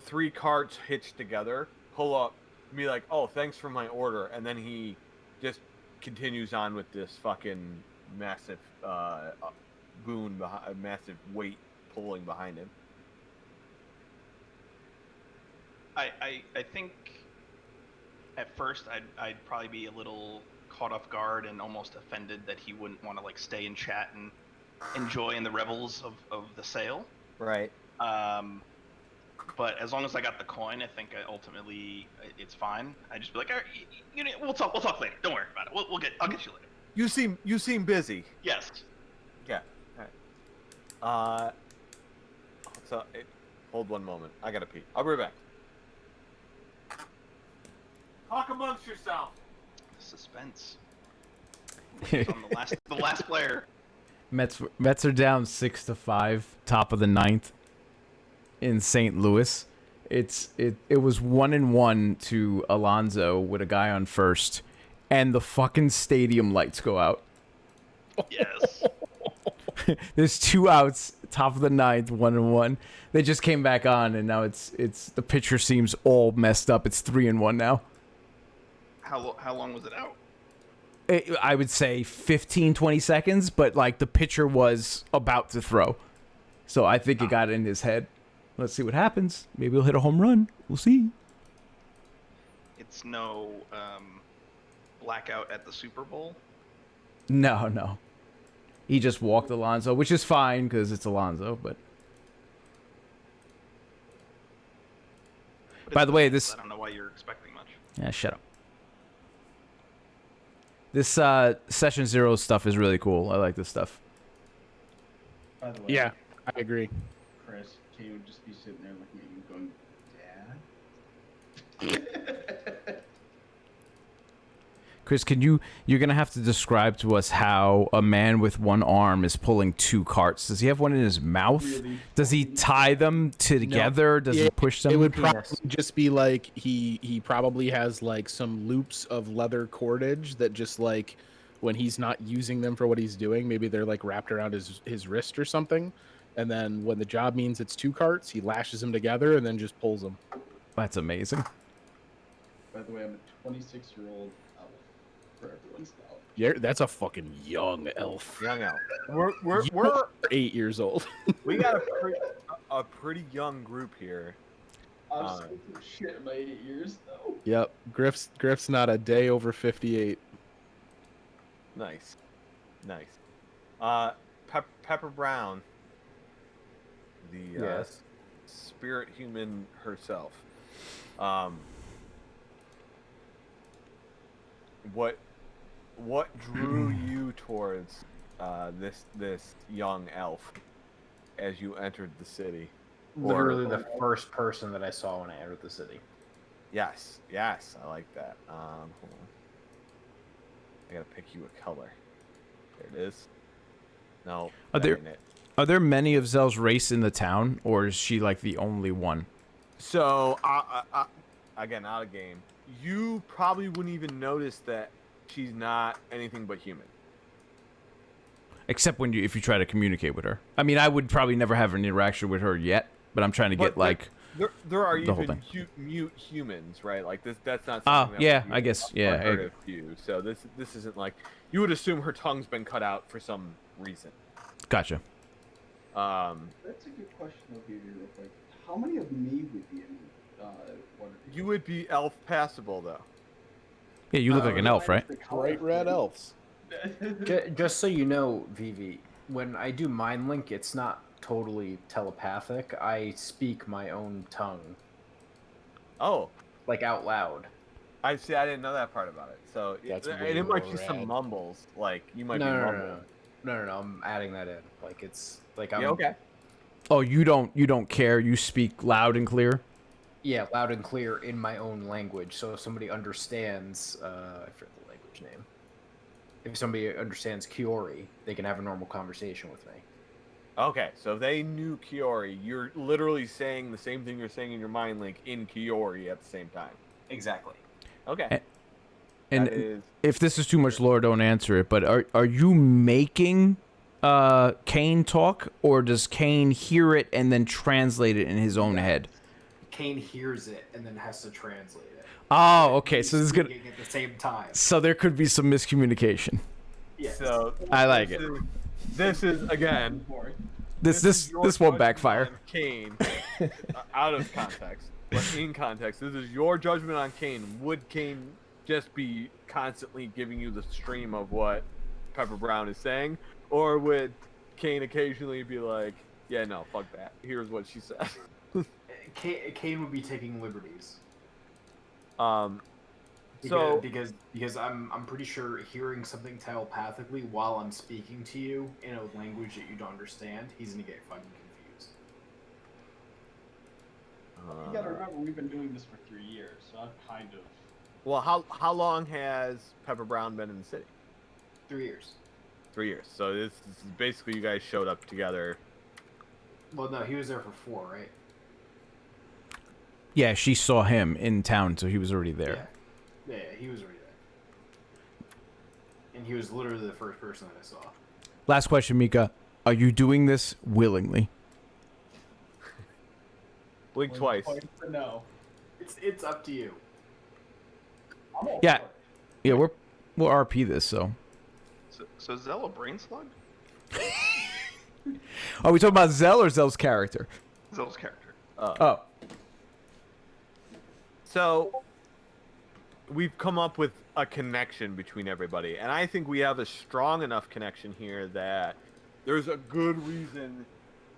3 carts hitched together pull up and be like, "Oh, thanks for my order," and then he just continues on with this fucking massive boon, a massive weight pulling behind him? I think at first I'd probably be a little caught off guard and almost offended that he wouldn't want to like stay and chat and enjoy in the revels of the sale. Right. But as long as I got the coin, I think ultimately it's fine. I just be like, all right, we'll talk later. Don't worry about it. I'll get you later. You seem busy. Yes. Yeah. All right. Hold one moment. I gotta pee. I'll be right back. Talk amongst yourself. Suspense. On the last player. Mets are down 6-5, top of the 9th in St. Louis. It was 1-1 to Alonso with a guy on first, and the fucking stadium lights go out. Yes. There's 2 outs, top of the 9th, 1-1. They just came back on, and now it's the pitcher seems all messed up. It's 3-1 now. How long was it out? I would say 15, 20 seconds, but like the pitcher was about to throw. So I think it got in his head. Let's see what happens. Maybe he'll hit a home run. We'll see. It's no blackout at the Super Bowl? No. He just walked Alonso, which is fine because it's Alonso, but... By the way, this... I don't know why you're expecting much. Yeah, shut up. This Session 0 stuff is really cool. I like this stuff. By the way, Yeah, I agree. Chris, Caine would just be sitting there looking at you going, Dad? Chris, you're going to have to describe to us how a man with one arm is pulling 2 carts. Does he have one in his mouth? Really? Does he tie them together? Does he push them? It would probably just be like he probably has like some loops of leather cordage that just like when he's not using them for what he's doing, maybe they're like wrapped around his wrist or something. And then when the job means it's 2 carts, he lashes them together and then just pulls them. That's amazing. By the way, I'm a 26-year-old elf for everyone's knowledge. Yeah, that's a fucking young elf. Young elf. We're 8 years old. we got a pretty young group here. I'm still through shit in my 8 years, though. Yep, Griff's not a day over 58. Nice. Pepper Brown, the Yes. spirit human herself. what drew you towards this young elf as you entered the city? Literally the first person that I saw when I entered the city. Yes, I like that. Hold on. I gotta pick you a color. There it is. No, Are there many of Zell's race in the town, or is she like the only one? So, again, out of game. You probably wouldn't even notice that she's not anything but human. Except if you try to communicate with her. I mean, I would probably never have an interaction with her yet, but I'm trying to get like. There are the whole even thing. mute humans, right? Like this. That's not. Oh, Something that yeah, would be I guess, yeah, unheard of to you. So this isn't like you would assume her tongue's been cut out for some reason. Gotcha. That's a good question, though, Peter. Real quick. How many of me would be in Waterdeep? You would be elf passable though. Yeah, you look like an elf, right? Bright red elves. Just so you know, Vivi, when I do mind link, it's not totally telepathic. I speak my own tongue, Oh, like out loud. I see. I didn't know that part about it. So That's and way it might more be some rad. mumbles. Like you might be No, mumbling. no. I'm adding that in. Like it's like I'm. Yeah, okay. Oh, you don't care. You speak loud and clear. Yeah, loud and clear in my own language. So if somebody understands, I forget the language name. If somebody understands Kiori, they can have a normal conversation with me. Okay, so if they knew Kiori, you're literally saying the same thing you're saying in your mind link in Kiori at the same time. Exactly. Okay. And That is... if this is too much lore, don't answer it. But are you making Caine talk, or does Caine hear it and then translate it in his own head? Caine hears it and then has to translate it. Oh, okay. So this is good. At the same time. So there could be some miscommunication. Yes. So I like it. This is again. This won't backfire. Caine, out of context, but in context, this is your judgment on Caine. Would Caine just be constantly giving you the stream of what Pepper Brown is saying, or would Caine occasionally be like, "Yeah, no, fuck that. Here's what she said." Caine would be taking liberties. Because I'm pretty sure hearing something telepathically while I'm speaking to you in a language that you don't understand, he's gonna get fucking confused. You gotta remember, we've been doing this for 3 years, so I've kind of. Well, how long has Pepper Brown been in the city? 3 years. 3 years. So this is basically you guys showed up together. Well, no, he was there for 4, right? Yeah, she saw him in town, so he was already there. Yeah, he was already there. And he was literally the first person that I saw. Last question, Mika. Are you doing this willingly? Blink twice. No. It's up to you. I'm all Yeah. for it. Yeah, we'll RP this, so. So is Zell a brain slug? Are we talking about Zell or Zell's character? Zell's character. Oh. So we've come up with a connection between everybody, and I think we have a strong enough connection here that there's a good reason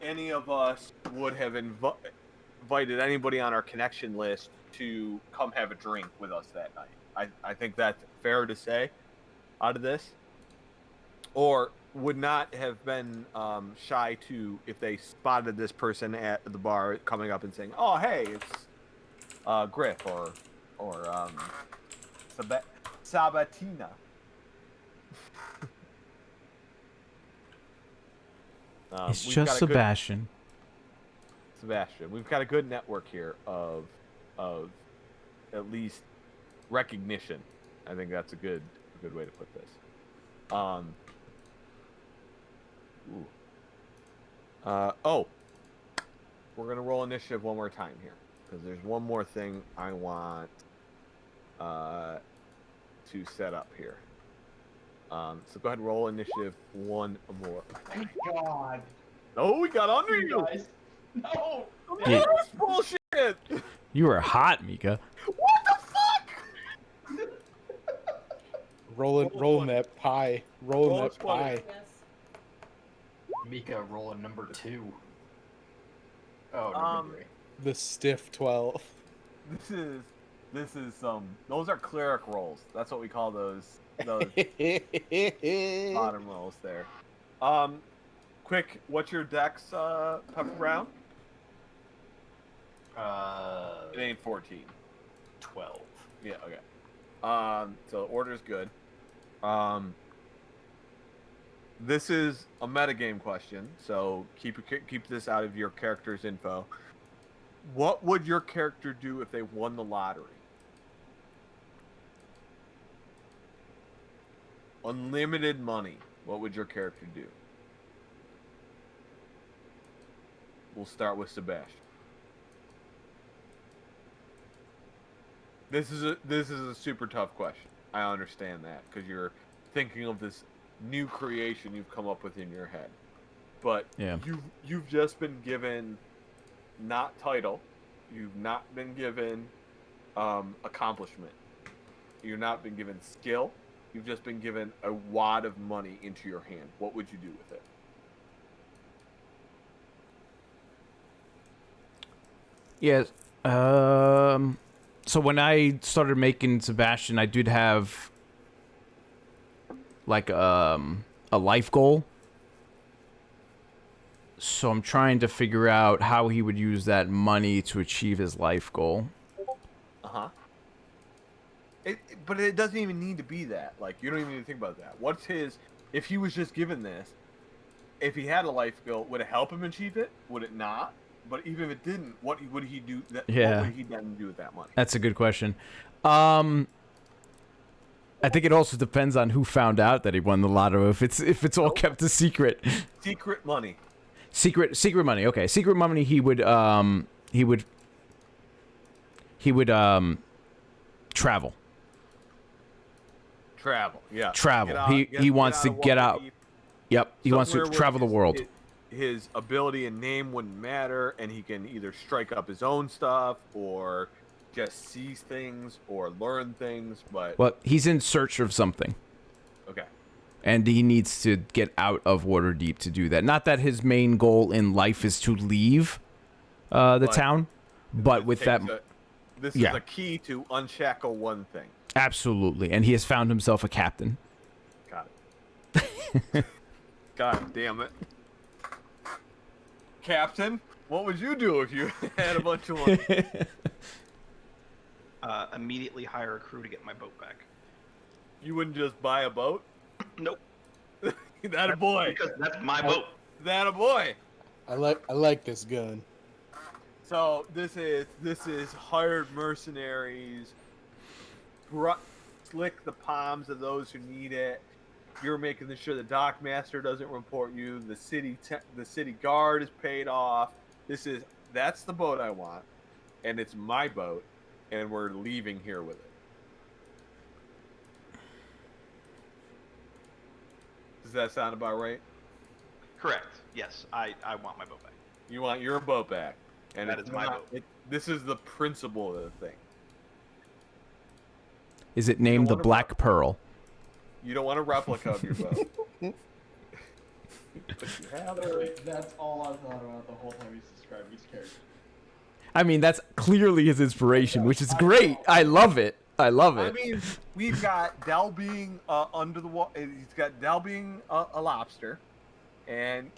any of us would have invited anybody on our connection list to come have a drink with us that night. I think that's fair to say out of this. Or would not have been shy to, if they spotted this person at the bar coming up and saying, "Oh, hey, it's Griffe or Sabatina." It's we've just got a good- Sebastian. Sebastian. We've got a good network here of at least recognition. I think that's a good way to put this. We're gonna roll initiative one more time here because there's one more thing I want to set up here. So go ahead and roll initiative one more. Thank God. Oh, we got under You you. guys. No. Yeah. That's bullshit. You are hot, Mika. What the fuck? Rolling that pie. Rolling Roll that 20. pie. Yes. Mika rolling number 2. Oh, number 3. The stiff 12. This is This is some. Those are cleric rolls. That's what we call those. Those bottom rolls there. Quick. What's your dex, Pepper Brown? It ain't 14. 12. Yeah. Okay. So order's good. This is a metagame question, so keep this out of your character's info. What would your character do if they won the lottery? Unlimited money. What would your character do? We'll start with Sebastian. This is a super tough question. I understand that because you're thinking of this new creation you've come up with in your head. But Yeah. you've just been given not title, you've not been given accomplishment, you've not been given skill, you've just been given a wad of money into your hand. What would you do with it? Yes. So when I started making Sebastian, I did have like a life goal. So I'm trying to figure out how he would use that money to achieve his life goal. Uh-huh. But it doesn't even need to be that. Like, you don't even need to think about that. What's his... If he was just given this, if he had a life goal, would it help him achieve it? Would it not? But even if it didn't, what would he do? Yeah. What would he then do with that money? That's a good question. I think it also depends on who found out that he won the lotto. If it's all kept a secret. Secret money. Secret money. Okay, secret money. He would travel. Travel. Yeah. Travel. He wants to get out. Yep. He wants to travel the world. His ability and name wouldn't matter, and he can either strike up his own stuff or just see things or learn things. But Well, he's in search of something. Okay. And he needs to get out of Waterdeep to do that. Not that his main goal in life is to leave the town, but with that... This is a key to unshackle one thing. Absolutely. And he has found himself a captain. Got it. God damn it. Captain, what would you do if you had a bunch of money? Immediately hire a crew to get my boat back. You wouldn't just buy a boat? Nope. That a boy. Because that's my boat. That a boy. I like this gun. So this is hired mercenaries. Slick the palms of those who need it. You're making sure the dock master doesn't report you. The city guard is paid off. That's the boat I want, and it's my boat, and we're leaving here with it. Does that sound about right? Correct. Yes, I want my boat back. You want your boat back, and that is my boat. This is the principle of the thing. Is it named the Black Pearl? You don't want a replica of your boat. That's all I thought about the whole time he's describing his character. I mean, that's clearly his inspiration, which is great. I love it. I mean, we've got Del being under the water. He's got Del being a lobster, and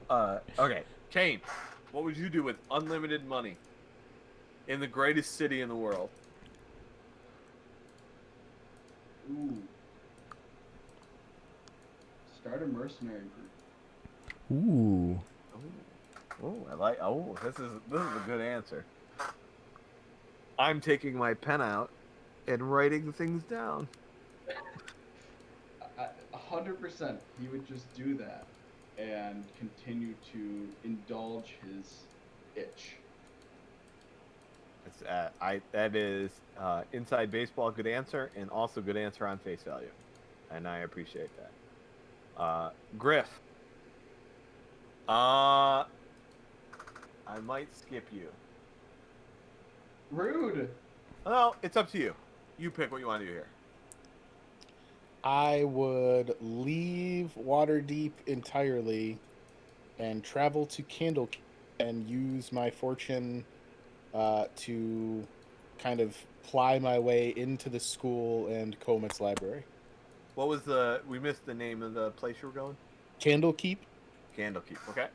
okay, Caine, what would you do with unlimited money in the greatest city in the world? Ooh. Start a mercenary group. Ooh. This is a good answer. I'm taking my pen out and writing things down. 100%, he would just do that and continue to indulge his itch. That is inside baseball, good answer, and also good answer on face value, and I appreciate that. Griffe, I might skip you. Rude. Well, it's up to you. You pick what you want to do here. I would leave Waterdeep entirely and travel to Candlekeep and use my fortune to kind of ply my way into the school and Comet's library. What was we missed the name of the place you were going? Candlekeep. Candlekeep. Okay.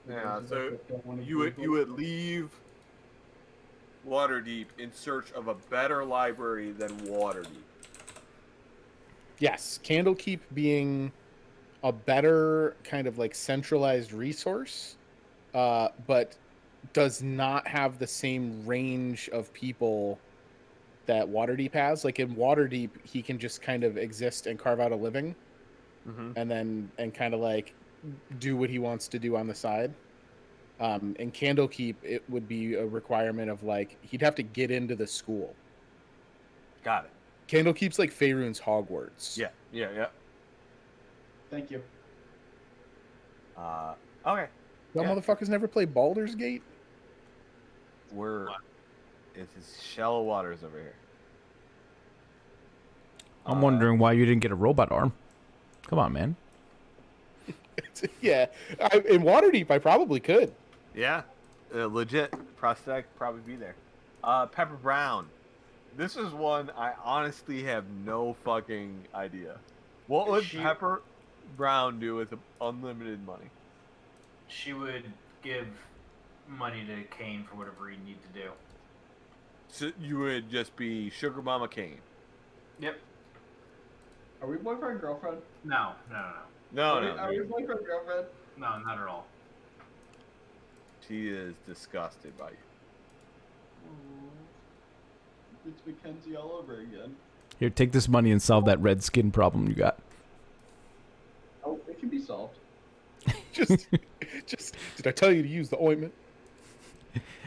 Yeah. So you would leave Waterdeep in search of a better library than Waterdeep. Yes, Candlekeep being a better kind of like centralized resource, but does not have the same range of people that Waterdeep has. Like in Waterdeep, he can just kind of exist and carve out a living, and kind of like do what he wants to do on the side. In Candlekeep, it would be a requirement of like he'd have to get into the school. Got it. Candlekeep's like Faerun's Hogwarts. Yeah. Thank you. Okay. Y'all motherfuckers never play Baldur's Gate? It's shallow waters over here. I'm wondering why you didn't get a robot arm. Come on, man. Yeah, in Waterdeep, I probably could. Yeah, legit prosthetic probably be there. Pepper Brown. This is one I honestly have no fucking idea. What would Pepper Brown do with unlimited money? She would give money to Caine for whatever he'd need to do. So you would just be Sugar Mama Caine. Yep. Are we boyfriend girlfriend? No. No. Are we boyfriend girlfriend? No, not at all. She is disgusted by you. It's Mackenzie all over again. Here, take this money and solve that red skin problem you got. Oh, it can be solved. Just did I tell you to use the ointment?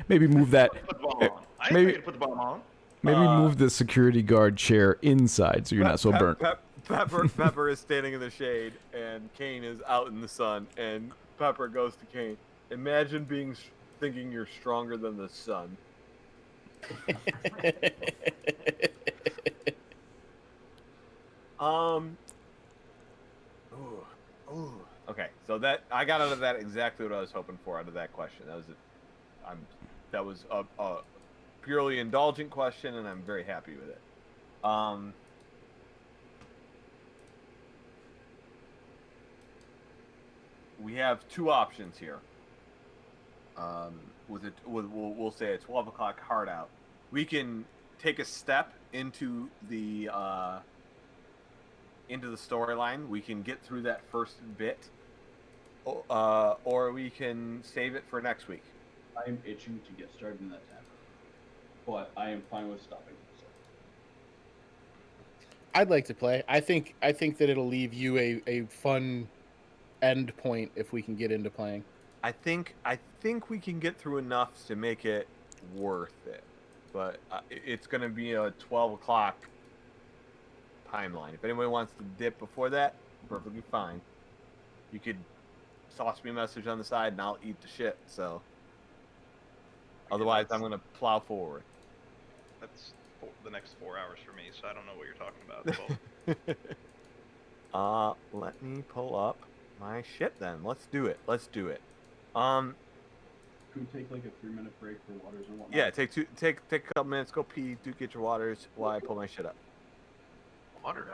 Maybe move that. Put the bomb on. I Maybe- ain't to put the bomb on. Maybe move the security guard chair inside so you're not so burnt. Pepper is standing in the shade, and Caine is out in the sun, and Pepper goes to Caine. Imagine thinking you're stronger than the sun. Okay, so that I got out of that exactly what I was hoping for out of that question. That was a purely indulgent question, and I'm very happy with it. We have two options here. We'll say a 12 o'clock hard out. We can take a step into the storyline. We can get through that first bit, or we can save it for next week. I am itching to get started in that tavern, but I am fine with stopping. I'd like to play. I think that it'll leave you a fun end point if we can get into playing. I think we can get through enough to make it worth it, but it's going to be a 12 o'clock timeline. If anybody wants to dip before that, perfectly fine. You could toss me a message on the side, and I'll eat the shit. So, otherwise, I'm going to plow forward. That's the next 4 hours for me, so I don't know what you're talking about. Let me pull up my shit then. Let's do it. Can we take like a 3-minute break for waters and whatnot? Yeah, take a couple minutes, go pee, get your waters while I pull my shit up. Water.